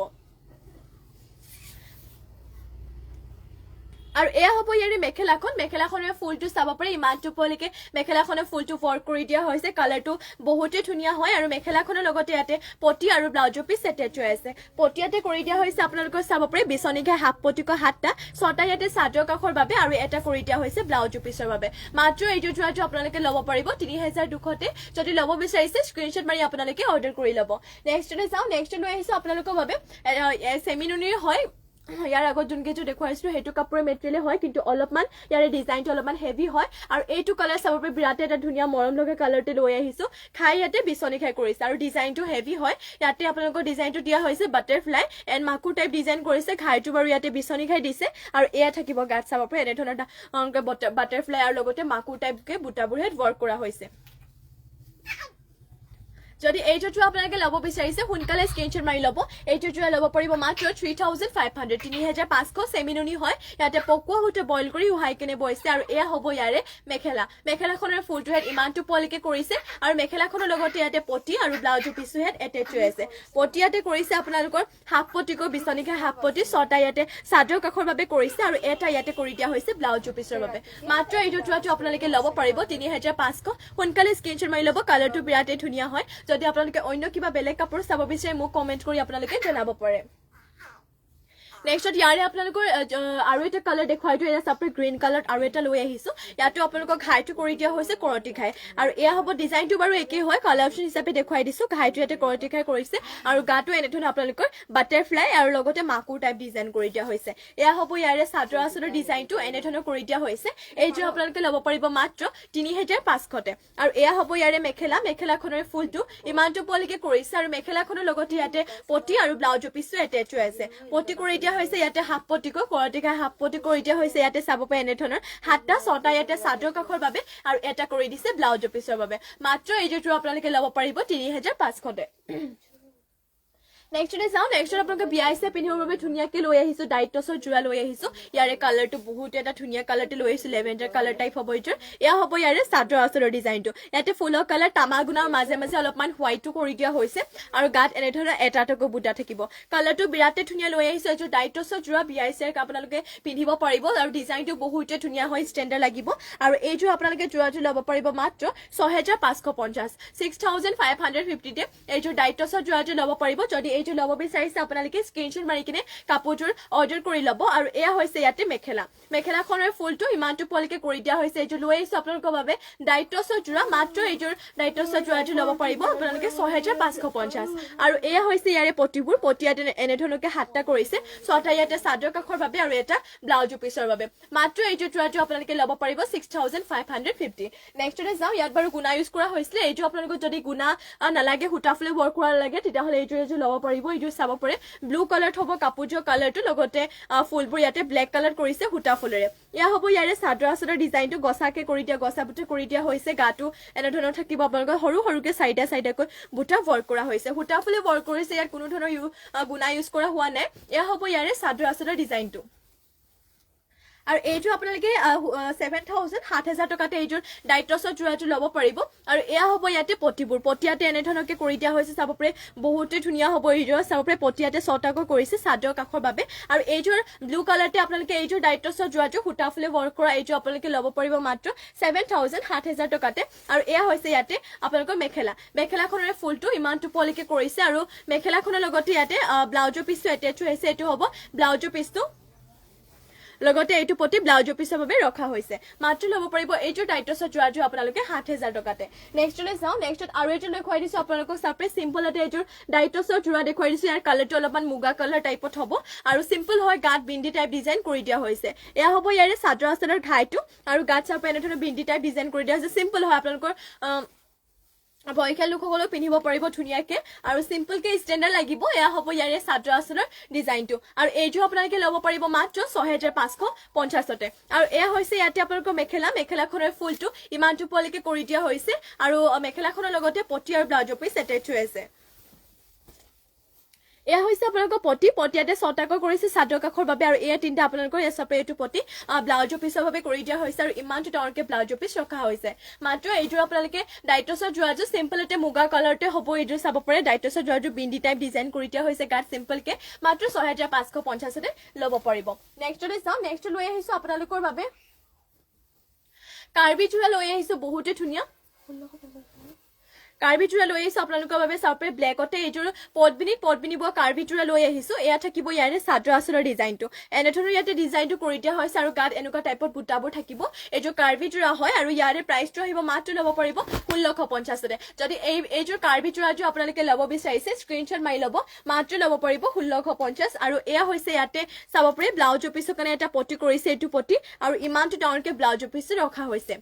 আৰু এয়া হ'ব ইয়াৰে মেখেলাখনৰ ফুলটো চাব পাৰে ইমানটো পলিকে মেখেলাখনৰ ফুলটো ৱৰ্ক কৰি দিয়া হৈছে কালাৰটো বহুতে ধুনীয়া হয় আৰু মেখেলাখনৰ লগতে ইয়াতে পটি আৰু ব্লাউজৰ পিচ এটেচ হৈ আছে পটিয়াতে কৰি দিয়া হৈছে আপোনালোকৰ চাব পাৰে বিচনী ঘাই হাফ পটিকৈ 7টা 6টা ইয়াতে চাদৰ কাষৰ বাবে আৰু এটা কৰি দিয়া হৈছে ব্লাউজৰ পিচৰ বাবে মাত্ৰ এইটো যোৰাটো আপোনালোকে ল'ব পাৰিব 3200 যদি ল'ব বিচাৰিছে স্ক্ৰীনশ্বট মাৰি আপোনালোকে অৰ্ডাৰ কৰি ল'ব নেক্সটলৈ যাওঁ নেক্সট লৈ আহিছো আপোনালোকৰ বাবে চেমিনুনিৰ হয় ইয়াৰ আগত যোনকেইযোৰ দেখুৱাইছিলো সেইটো কাপোৰৰ মেটেৰিয়েল হয় কিন্তু অলপমান ইয়াৰে ডিজাইনটো অলপমান হেভি হয় আৰু এইটো কালাৰ চাব পাৰে বিৰাট এটা ধুনীয়া মৰম লগা কালাৰতে লৈ আহিছো খাই ইয়াতে বিচনী খাই কৰিছে আৰু ডিজাইনটো হেভি হয় ইয়াতে আপোনালোকৰ ডিজাইনটো দিয়া হৈছে বাটাৰফ্লাই এণ্ড মাকু টাইপ ডিজাইন কৰিছে ঘাইটো বাৰু ইয়াতে বিচনী খাই দিছে আৰু এয়া থাকিব গাত চাব পাৰে এনেধৰণৰ বাটাৰফ্লাই আৰু লগতে মাকু টাইপকে বুটাবোৰ হেড ৱৰ্ক কৰা হৈছে যদি এইটো যোৰা আপোনালোকে ল'ব বিচাৰিছে সোনকালে স্ক্ৰীনশ্বট মাৰি ল'ব এইটো যোৰা ল'ব পাৰিব মাত্ৰ 3500 চেমিনুনি হয় ইয়াতে পকোৱা সূতা বইল কৰি উহাই কিনে বৈছে আৰু এয়া হ'ব ইয়াৰে মেখেলাখনৰ ফুলটো হেড ইমানটো পলিকে কৰিছে আৰু মেখেলাখনৰ লগতে ইয়াতে পটি আৰু ব্লাউজৰ পিচো হেড এটেচ হৈ আছে পটিয়াতে কৰিছে আপোনালোকৰ হাফ পটিকৈ বিচনী ঘাই হাফ পটি 6টা ইয়াতে চাদৰ কাষৰ বাবে কৰিছে আৰু এটা ইয়াতে কৰি দিয়া হৈছে ব্লাউজৰ পিচৰ বাবে মাত্ৰ এইটো যোৰাটো আপোনালোকে ল'ব পাৰিব 3500 সোনকালে স্ক্ৰীনশ্বট মাৰি ল'ব কালাৰটো বিৰাটেই ধুনীয়া হয় যদি আপোনালোকে অন্য কিবা বেলেগ কাপোৰ চাব বিচাৰে মোক কমেন্ট কৰি আপোনালোকে জনাব পাৰে নেক্সট ইয়াৰে আপোনালোকৰ আৰু এটা কালাৰ দেখুৱাই দিও এটা চাপৰে গ্ৰীণ কালাৰ আৰু এটা লৈ আহিছো ইয়াতো আপোনালোকক ঘাইটো কৰি দিয়া হৈছে কৰটি ঘাই আৰু এয়া হ'ব ডিজাইনটো বাৰু একেই হয় কালাৰ অপচন হিচাপে দেখুৱাই দিছো ঘাইটো ইয়াতে কৰটি ঘাই কৰিছে আৰু গাটো এনেধৰণৰ আপোনালোকৰ বাটাৰফ্লাই আৰু লগতে মাকুৰ টাইপ ডিজাইন কৰি দিয়া হৈছে এয়া হ'ব ইয়াৰে চাদৰ আঁচলৰ ডিজাইনটো এনেধৰণৰ কৰি দিয়া হৈছে এইযোৰ আপোনালোকে ল'ব পাৰিব মাত্ৰ 3500 আৰু এয়া হ'ব ইয়াৰে মেখেলাখনৰ ফুলটো ইমানটো পলিকে কৰিছে আৰু মেখেলাখনৰ লগতে ইয়াতে পটি আৰু ব্লাউজৰ পিচটো এটেচ হৈ আছে পটি কৰি দিয়া হৈছে ইয়াতে হাফ পটিকৈ কৰটি ঘাই হাফ পটি কৰি দিয়া হৈছে ইয়াতে চাব পাৰে এনেধৰণৰ 7টা 6টা ইয়াতে চাদৰ কাষৰ বাবে আৰু এটা কৰি দিছে ব্লাউজৰ পিচৰ বাবে মাত্ৰ এইযোৰটো আপোনালোকে ল'ব পাৰিব 3500 নেক্সটলৈ যাওঁ নেক্সট আপোনালোকে বিয়া হিচাপে পিন্ধিবৰ বাবে ধুনীয়াকৈ লৈ আহিছো ডাইটছৰ যোৰা লৈ আহিছো ইয়াৰে কালাৰটো বহুত এটা ধুনীয়া কালাৰটো লৈ আহিছো লেভেণ্ডাৰ কালাৰ টাইপ হ'ব এইটোৰ এয়া হ'ব ইয়াৰে চাদৰ আঁচলৰ ডিজাইনটো ইয়াতে ফুলৰ কালাৰ তামাগুণাৰ মাজে মাজে অলপমান হোৱাইটো কৰি দিয়া হৈছে আৰু গাত এনেধৰণৰ এটাকৈ বুটা থাকিব কালাৰটো বিৰাটেই ধুনীয়া লৈ আহিছো এইযোৰ ডাইটছৰ যোৰা বিয়া হিচাপে আপোনালোকে পিন্ধিব পাৰিব আৰু ডিজাইনটো বহুতে ধুনীয়া হয় ষ্টেণ্ডাৰ্ড লাগিব আৰু এইযোৰ আপোনালোকে যোৰাটো ল'ব পাৰিব মাত্ৰ 6550 6550 এইযোৰ ডাইটছৰ যোৰাটো ল'ব পাৰিব যদি এইটো ল'ব বিচাৰিছে আপোনালোকে স্ক্ৰীনশ্বট মাৰি কিনে কাপোৰটোৰ অৰ্ডাৰ কৰি ল'ব আৰু এয়া হৈছে ইয়াতে মেখেলাখনৰ ফুলটো ইমানটো পোৱালৈকে কৰি দিয়া হৈছে এইটো লৈ আহিছো আপোনালোকৰ বাবে ডাইটছৰ যোৰা মাত্ৰ এইটোৰ ডাইটছৰ যোৰাটো ল'ব পাৰিব আপোনালোকে 6550 আৰু এয়া হৈছে ইয়াৰে পটিবোৰ পটিয়াতে এনেধৰণকে 7টা কৰিছে 6টা ইয়াতে চাদৰ কাখৰ বাবে আৰু এটা ব্লাউজ পিছৰ বাবে মাত্ৰ এইটো যোৰাটো আপোনালোকে ল'ব পাৰিব 6550 নেক্সটতে যাও ইয়াত বাৰু গুণা ইউজ কৰা হৈছিলে এইটো আপোনালোকক যদি গুণা নালাগে হুটা ফুলে ৱৰ্ক কৰা লাগে তেতিয়াহ'লে এইটো ল'ব পাৰিব এইটো চাব পাৰে ব্লু কালাৰ হ'ব কাপোৰটোৰ কালাৰটো লগতে ফুলবোৰ ইয়াতে ব্লেক কালাৰ কৰিছে হুটা ফুলেৰে ইয়া হ'ব ইয়াৰে চাদৰ ডিজাইনটো গছাকে কৰি দিয়া গছা বুটা কৰি দিয়া হৈছে গাটো এনেধৰণৰ থাকিব আপোনালোকৰ সৰু সৰুকে চাইডাকৈ বুটা ৱৰ্ক কৰা হৈছে হুটা ফুলে ৱৰ্ক কৰিছে ইয়াত কোনো ধৰণৰ গুণা ইউজ কৰা হোৱা নাই এয়া হ'ব ইয়াৰে চাদৰ ডিজাইনটো আৰু এইটো আপোনালোকে 7000 টকাতে এইটোৰ ডাইটছৰ যোৰাটো ল'ব পাৰিব আৰু এয়া হ'ব ইয়াতে পটিবোৰ পটিয়াতে এনেধৰণকে কৰি দিয়া হৈছে চাব পাৰে বহুতে ধুনীয়া হ'ব এইযোৰ চাব পাৰে পটিয়াতে 6টাকৈ কৰিছে চাদৰ কাখৰ বাবে আৰু এইযোৰ ব্লু কালাৰতে আপোনালোকে এইযোৰ ডাইটছৰ যোৰাটো হুটা ফুলে ৱৰ্ক কৰা এইটো আপোনালোকে ল'ব পাৰিব মাত্ৰ 7000 টকাতে আৰু এয়া হৈছে ইয়াতে আপোনালোকৰ মেখেলাখনৰ ফুলটো ইমানটো পোৱালৈকে কৰিছে আৰু মেখেলাখনৰ লগতে ইয়াতে ব্লাউজৰ পিছটো এটেচ হৈছে এইটো হ'ব ব্লাউজৰ পিছটো লগতে এইটো পটি ব্লাউজৰ পিছৰ বাবে ৰখা হৈছে মাত্ৰ ল'ব পাৰিব এইটো ডাইটছৰ যোৰাটো আপোনালোকে 7000 টকাতে নেক্সটলৈ যাও নেক্সটত আৰু এইটো দেখুৱাই দিছো আপোনালোকক সাপৰে সিম্পলতে এইটো ডাইটছৰ যোৰা দেখুৱাই দিছো ইয়াৰ কালাৰটো অলপমান মুগা কালাৰ টাইপত হ'ব আৰু সিম্পল হয় গাত বিন্দি টাইপ ডিজাইন কৰি দিয়া হৈছে এয়া হ'ব ইয়াৰে চাদৰ ঘাইটো আৰু গাত চাপে এনেধৰণৰ বিন্দি টাইপ ডিজাইন কৰি দিয়া হৈছে সিম্পল হয় আপোনালোকৰ বয়সীয়া লোকসকলেও পিন্ধিব পাৰিব ধুনীয়াকে আৰু সিম্পলকে ষ্টেণ্ডাৰ্ড লাগিব এয়া হ'ব ইয়াৰে চাদৰ ডিজাইনটো আৰু এইটো আপোনালোকে ল'ব পাৰিব মাত্ৰ 6550তে আৰু এয়া হৈছে ইয়াতে আপোনালোকৰ মেখেলাখনৰ ফুলটো ইমানটো পোৱালৈকে কৰি দিয়া হৈছে আৰু মেখেলাখনৰ লগতে পটি আৰু ব্লাউজৰ পিছ এটেচ হৈ আছে এয়া হৈছে আপোনালোকৰ পটিয়াতে 6টাকৈ কৰিছে চাদৰ কাখৰ বাবে আৰু এয়া 3টা আপোনালোকৰ এছাপে এইটো পটি ব্লাউজৰ পিছৰ বাবে কৰি দিয়া হৈছে আৰু ইমানটো ডাঙৰকে ব্লাউজৰ পিছ ৰখা হৈছে মাত্ৰ এইটো আপোনালোকে ডাইটছৰ যোৰাটো সিম্পলতে মুগা কালাৰতে হ'ব এইটো চাব পাৰে ডাইটছৰ যোৰাটো বিন্দি টাইপ ডিজাইন কৰি দিয়া হৈছে গাত সিম্পলকে মাত্ৰ 6550তে ল'ব পাৰিব নেক্সটলৈ যাও নেক্সট লৈ আহিছো আপোনালোকৰ বাবে কাৰ্বি যোৰা লৈ আহিছো বহুতে ধুনীয়া কাৰ্বি যোৰা লৈ আহিছো আপোনালোকৰ বাবে চাপৰে ব্লেকতে এইটোৰ পটবিনি বোৱা কাৰ্বি যোৰা লৈ আহিছো এয়া থাকিব ইয়াৰে চাদৰ ডিজাইনটো এনেধৰণৰ ইয়াতে ডিজাইনটো কৰি দিয়া হৈছে আৰু গাত এনেকুৱা টাইপৰ বুটাবোৰ থাকিব এইটো কাৰ্বি যোৰা হয় আৰু ইয়াৰে প্ৰাইচটো আহিব মাত্ৰ ল'ব পাৰিব 1650তে যদি এইটোৰ কাৰ্বি যোৰাটো আপোনালোকে ল'ব বিচাৰিছে স্ক্ৰীনশ্বট মাৰি ল'ব মাত্ৰ ল'ব পাৰিব 1650 আৰু এয়া হৈছে ইয়াতে চাব পাৰে ব্লাউজৰ পিছৰ কাৰণে এটা পটি কৰিছে এইটো পটি আৰু ইমানটো ডাঙৰকে ব্লাউজৰ পিছ ৰখা হৈছে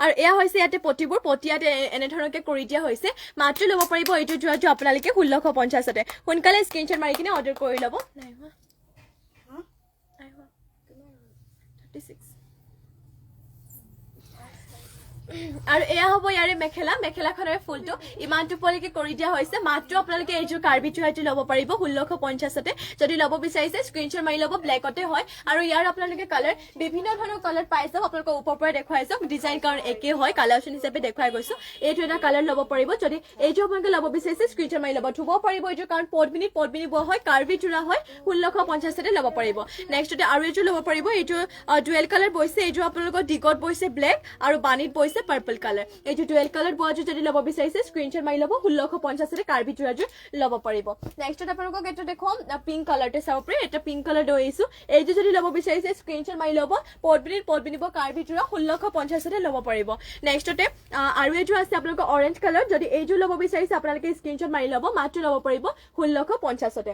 আৰু এয়া হৈছে ইয়াতে পটিবোৰ পটিয়াতে এনেধৰণকে কৰি দিয়া হৈছে মাত্ৰ ল'ব পাৰিব এইটো যোৰাটো আপোনালোকে 1650তে সোনকালে স্ক্ৰীনশ্বট মাৰি কিনে অৰ্ডাৰ কৰি ল'ব 36 আৰু এয়া হ'ব ইয়াৰে মেখেলাখনৰ ফুলটো ইমানটো পোৱালৈকে কৰি দিয়া হৈছে মাত্ৰ আপোনালোকে এইযোৰ কাৰ্বি যোৰাটো ল'ব পাৰিব 1650তে যদি ল'ব বিচাৰিছে স্ক্ৰীনশ্বট মাৰি ল'ব ব্লেকতে হয় আৰু ইয়াৰ আপোনালোকে কালাৰ বিভিন্ন ধৰণৰ কালাৰ পাই যাব আপোনালোকৰ ওপৰৰ পৰা দেখুৱাইছো ডিজাইন কাৰণ একে হয় কালাৰচন হিচাপে দেখুৱাই গৈছো এইটো এটা কালাৰ ল'ব পাৰিব যদি এইটো আপোনালোকে ল'ব বিচাৰিছে স্ক্ৰীনশ্বট মাৰি ল'ব ধুব পাৰিব এইটো কাৰণ পটবিনি বোৱা হয় কাৰ্বি যোৰা হয় 1650তে ল'ব পাৰিব নেক্সটতে আৰু এইটো ল'ব পাৰিব এইটো ডুৱেল কালাৰ বৈছে এইটো আপোনালোকৰ ডিগত বৈছে ব্লেক আৰু বানিত বৈছে পাৰ্পল কালাৰ এইটো ডুৱেল কালাৰ বোৱাটো যদি ল'ব বিচাৰিছে স্ক্ৰীনশ্বট মাৰি ল'ব 1650তে কাৰ্বি যোৰাটো ল'ব পাৰিব নেক্সটত আপোনালোকক এটা দেখুৱাম পিংক কালাৰতে চাব পাৰে এটা পিংক কালাৰ লৈ আহিছো এইটো যদি ল'ব বিচাৰিছে স্ক্ৰীনশ্বট মাৰি ল'ব পটবিনি কাৰ্বি যোৰা 1650তে ল'ব পাৰিব নেক্সটতে আৰু এইটো আছে আপোনালোকৰ অৰেঞ্জ কালাৰ যদি এইটো ল'ব বিচাৰিছে আপোনালোকে স্ক্ৰীনশ্বট মাৰি ল'ব মাত্ৰ ল'ব পাৰিব 1650তে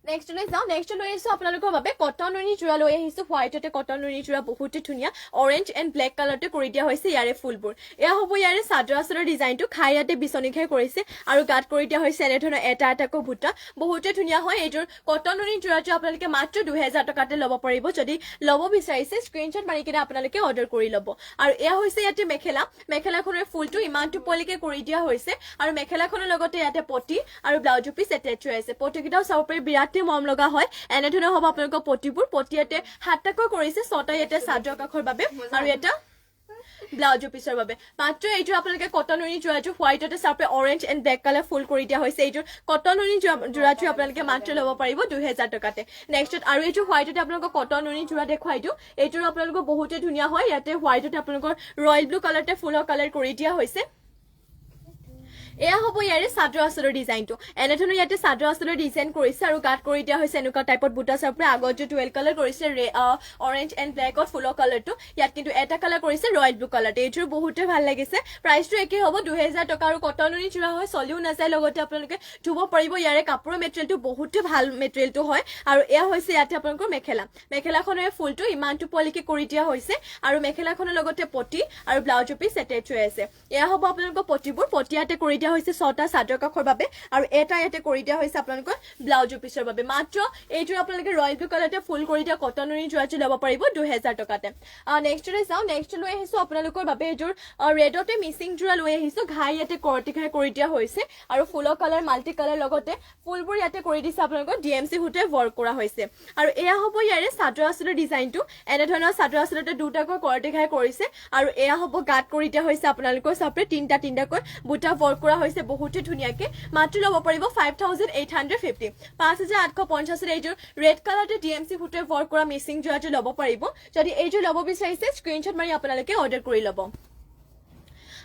নেক্সট লৈ যাও নেক্সট লৈ আহিছো আপোনালোকৰ বাবে কটন নুনি যোৰা লৈ আহিছো হোৱাইটতে কটন নুনি যোৰা বহুতে ধুনীয়া অৰেঞ্জ এণ্ড ব্লেক কালাৰতে কৰি দিয়া হৈছে ইয়াৰে ফুলবোৰ এয়া হ'ব ইয়াৰে চাদৰ ডিজাইনটো খাই ইয়াতে বিচনিখাই কৰিছে আৰু গাত কৰি দিয়া হৈছে এনেধৰণৰ এটাকৈ বুটা বহুতে ধুনীয়া হয় এইটোৰ কটন নুনি যোৰাটো আপোনালোকে মাত্ৰ 2000 টকাতে ল'ব পাৰিব যদি ল'ব বিচাৰিছে স্ক্ৰীনশ্বট মাৰি কিনে আপোনালোকে অৰ্ডাৰ কৰি ল'ব আৰু এয়া হৈছে ইয়াতে মেখেলাখনৰ ফুলটো ইমানটো পোৱালৈকে কৰি দিয়া হৈছে আৰু মেখেলাখনৰ লগতে ইয়াতে পটি আৰু ব্লাউজৰ পিছ এটেচ হৈ আছে পটিকেইটাও চাব পাৰি বিৰাট মৰম লগা হয় এনেধৰণৰ হ'ব আপোনালোকৰ পটিবোৰ পটিয়াতে 7টাকৈ কৰিছে 6টা ইয়াতে চাদৰ কাখৰ বাবে আৰু এটা ব্লাউজৰ পিছৰ বাবে মাত্ৰ এইযোৰ আপোনালোকে কটন উনি যোৰাযোৰ হোৱাইটতে চাপে অৰেঞ্জ এণ্ড ব্লেক কালাৰ ফুল কৰি দিয়া হৈছে এইযোৰ কটন উনি যোৰাযোৰ আপোনালোকে মাত্ৰ ল'ব পাৰিব 2000 টকাতে নেক্সটত আৰু এইযোৰ হোৱাইটতে আপোনালোকক কটন উনি যোৰা দেখুৱাই দিওঁ এইযোৰ আপোনালোকৰ বহুতে ধুনীয়া হয় ইয়াতে হোৱাইটতে আপোনালোকৰ ৰয়েল ব্লু কালাৰতে ফুলৰ কালাৰ কৰি দিয়া হৈছে এয়া হ'ব ইয়াৰে চাদৰ আঁচলৰ ডিজাইনটো এনেধৰণৰ ইয়াতে চাদৰ আঁচলৰ ডিজাইন কৰিছে আৰু গাত কৰি দিয়া হৈছে এনেকুৱা টাইপত বুটা চাপৰে আগত যে 12 কালাৰ কৰিছে অৰেঞ্জ এণ্ড ব্লেকত ফুলৰ কালাৰটো ইয়াত কিন্তু এটা কালাৰ কৰিছে ৰয়েল ব্লু কালাৰটো এইযোৰ বহুতে ভাল লাগিছে প্ৰাইচটো একেই হ'ব 2000 টকা আৰু কটন উনি যোৰা হয় চলিও নাযায় লগতে আপোনালোকে ধুব পাৰিব ইয়াৰে কাপোৰৰ মেটেৰিয়েলটো বহুতে ভাল মেটেৰিয়েলটো হয় আৰু এয়া হৈছে ইয়াতে আপোনালোকৰ মেখেলাখনৰ ফুলটো ইমানটো পোৱালিকে কৰি দিয়া হৈছে আৰু মেখেলাখনৰ লগতে পটি আৰু ব্লাউজৰ পিচ এটেচ হৈ আছে এয়া হ'ব আপোনালোকৰ পটিবোৰ পটিয়াতে কৰি দিয়া হৈছে 6টা চাদৰ কাষৰ বাবে আৰু এটা ইয়াতে কৰি দিয়া হৈছে আপোনালোকৰ ব্লাউজৰ পিছৰ বাবে মাত্ৰ এইযোৰ আপোনালোকে ৰয়েল ব্লু কালাৰতে ফুল কৰি দিয়া কটন উনি যোৰাযোৰ ল'ব পাৰিব 2000 টকাতে নেক্সটৰে যাওঁ নেক্সট লৈ আহিছো আপোনালোকৰ বাবে এইযোৰ ৰেডতে মিচিং যোৰা লৈ আহিছো ঘাই ইয়াতে কৰটি ঘাই কৰি দিয়া হৈছে আৰু ফুলৰ কালাৰ মাল্টি কালাৰ লগতে ফুলবোৰ ইয়াতে কৰি দিছে আপোনালোকৰ ডিএমচি হুটে ৱৰ্ক কৰা হৈছে আৰু এয়া হ'ব ইয়াৰে চাদৰ আঁচলৰ ডিজাইনটো এনেধৰণৰ চাদৰ আঁচলতে দুটাকৈ কৰটি ঘাই কৰিছে আৰু এয়া হ'ব গাত কৰি দিয়া হৈছে আপোনালোকৰ চাপৰে তিনিটাকৈ বুটা ৱৰ্ক কৰা হৈছে বহুতে ধুনীয়াকে মাত্ৰ ল'ব পাৰিব 5850 5850 এইযোৰ ৰেড কালাৰতে ডিএমচি হুটে ৱৰ্ক কৰা মিচিং যোৰাটো ল'ব পাৰিব যদি এইযোৰ ল'ব বিচাৰিছে স্ক্ৰীনশ্বট মাৰি আপোনালোকে অৰ্ডাৰ কৰি ল'ব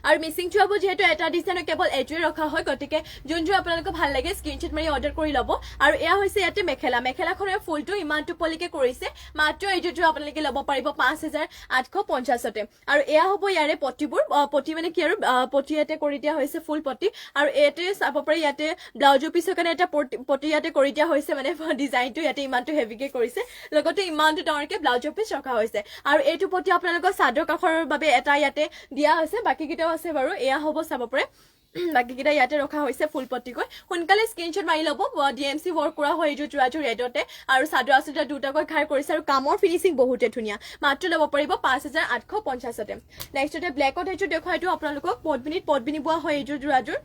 আৰু মিচিং যোৰাবোৰ যেহেতু এটা ডিজাইন কেৱল এইটোৱে ৰখা হয় গতিকে যোনযোৰ আপোনালোকক ভাল লাগে স্ক্ৰীনশ্বট মাৰি অৰ্ডাৰ কৰি ল'ব আৰু এয়া হৈছে ইয়াতে মেখেলাখনৰ ফুলটো ইমানটো পলিকে কৰিছে মাত্ৰ এইযোৰ আপোনালোকে ল'ব পাৰিব 5850তে আৰু এয়া হ'ব ইয়াৰে পটিবোৰ পটি মানে কি আৰু পটি ইয়াতে কৰি দিয়া হৈছে ফুল পটি আৰু ইয়াতে চাব পাৰি ইয়াতে ব্লাউজৰ পিছৰ কাৰণে এটা পটি ইয়াতে কৰি দিয়া হৈছে মানে ডিজাইনটো ইয়াতে ইমানটো হেভিকে কৰিছে লগতে ইমানটো ডাঙৰকে ব্লাউজৰ পিছ ৰখা হৈছে আৰু এইটো পটি আপোনালোকৰ চাদৰ কাষৰ বাবে এটা ইয়াতে দিয়া হৈছে বাকী আছে বাৰু এয়া হ'ব চাব পাৰে বাকি কিটা ইয়াতে ৰখা হৈছে ফুল পটিকৈ সোনকালে স্ক্ৰীনশ্বট মাৰি ল'ব ডিএমচি ৱৰ্ক কৰা হয় এইযোৰ যোৰাযোৰ ৰেডতে আৰু চাদৰ আঁচলতে দুটাকৈ ঘাই কৰিছে আৰু কামৰ ফিনিচিং বহুতে ধুনীয়া মাত্ৰ ল'ব পাৰিব 5850তে নেক্সটতে ব্লেকত এইযোৰ দেখুৱাই দিওঁ আপোনালোকক পদ্মিনী বোৱা হয় এইযোৰ যোৰাযোৰ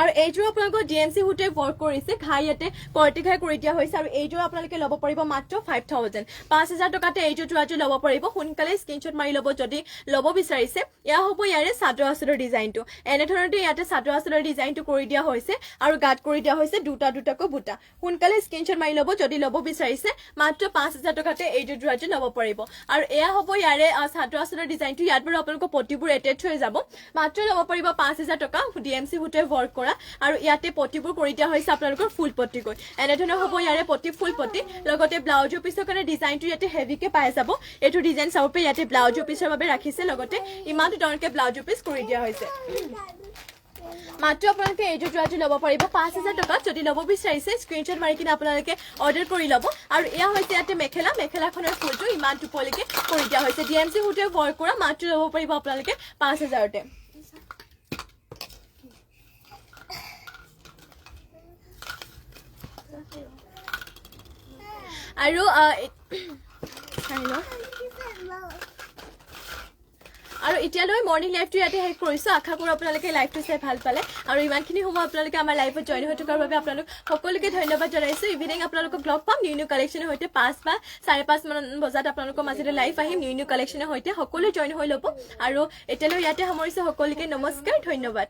আৰু এইযোৰ আপোনালোকৰ ডিএমচি হুটে ৱৰ্ক কৰিছে ঘাই ইয়াতে কৰটি ঘাই কৰি দিয়া হৈছে আৰু এইযোৰ আপোনালোকে ল'ব পাৰিব মাত্ৰ 5000 টকাতে এইযোৰ যোৰাযোৰ ল'ব পাৰিব সোনকালে স্ক্ৰীনশ্বট মাৰি ল'ব যদি ল'ব বিচাৰিছে এয়া হ'ব ইয়াৰে চাদৰ আঁচলৰ ডিজাইনটো এনেধৰণে ইয়াতে চাদৰ আঁচলৰ ডিজাইনটো কৰি দিয়া হৈছে আৰু গাত কৰি দিয়া হৈছে দুটাকৈ বুটা সোনকালে স্ক্ৰীনশ্বট মাৰি ল'ব যদি ল'ব বিচাৰিছে মাত্ৰ 5000 টকাতে এইযোৰ যোৰাযোৰ ল'ব পাৰিব আৰু এয়া হ'ব ইয়াৰে চাদৰ আঁচলৰ ডিজাইনটো ইয়াত বাৰু আপোনালোকৰ পটিবোৰ এটেচ হৈ যাব মাত্ৰ ল'ব পাৰিব 5000 টকা ডিএমচি হুটে ৱৰ্ক আৰু ইয়াতে পটিবোৰ কৰি দিয়া হৈছে আপোনালোকৰ ফুল পটিকৈ এনেধৰণৰ হ'ব ইয়াৰে পটি ফুল পটি লগতে ব্লাউজৰ পিছৰ কাৰণে ডিজাইনটো ইয়াতে হেভিকে পাই যাব এইটো ডিজাইন চাওপে ইয়াতে ব্লাউজৰ পিছৰ বাবে ৰাখিছে লগতে ইমানটো ডাঙৰকে ব্লাউজৰ পিছ কৰি দিয়া হৈছে মাত্ৰ আপোনালোকে এইটো যোৰাযোৰ ল'ব পাৰিব 5000 টকা যদি ল'ব বিচাৰিছে স্ক্ৰীনশ্বট মাৰি কিনে আপোনালোকে অৰ্ডাৰ কৰি ল'ব আৰু এয়া হৈছে ইয়াতে মেখেলাখনৰ ফুলটো ইমানটো পলিকে কৰি দিয়া হৈছে ডিএমচি হুটে ৱৰ্ক কৰা মাত্ৰ ল'ব পাৰিব আপোনালোকে 5000তে আৰু এতিয়ালৈ মৰ্নিং লাইভটো ইয়াতে শেষ কৰিছো আশা কৰো আপোনালোকে লাইভটো চাই ভাল পালে আৰু ইমানখিনি সময় আপোনালোকে আমাৰ লাইভত জইন হৈ থকাৰ বাবে আপোনালোক সকলোকে ধন্যবাদ জনাইছো ইভিনিং আপোনালোকক লগ পাম নিউ কালেকশ্যনৰ সৈতে 5 বা 5:30 মান বজাত আপোনালোকৰ মাজতে লাইভ আহিম নিউ কালেকশ্যনৰ সৈতে সকলোৱে জইন হৈ ল'ব আৰু এতিয়ালৈ ইয়াতে সামৰিছো সকলোকে নমস্কাৰ ধন্যবাদ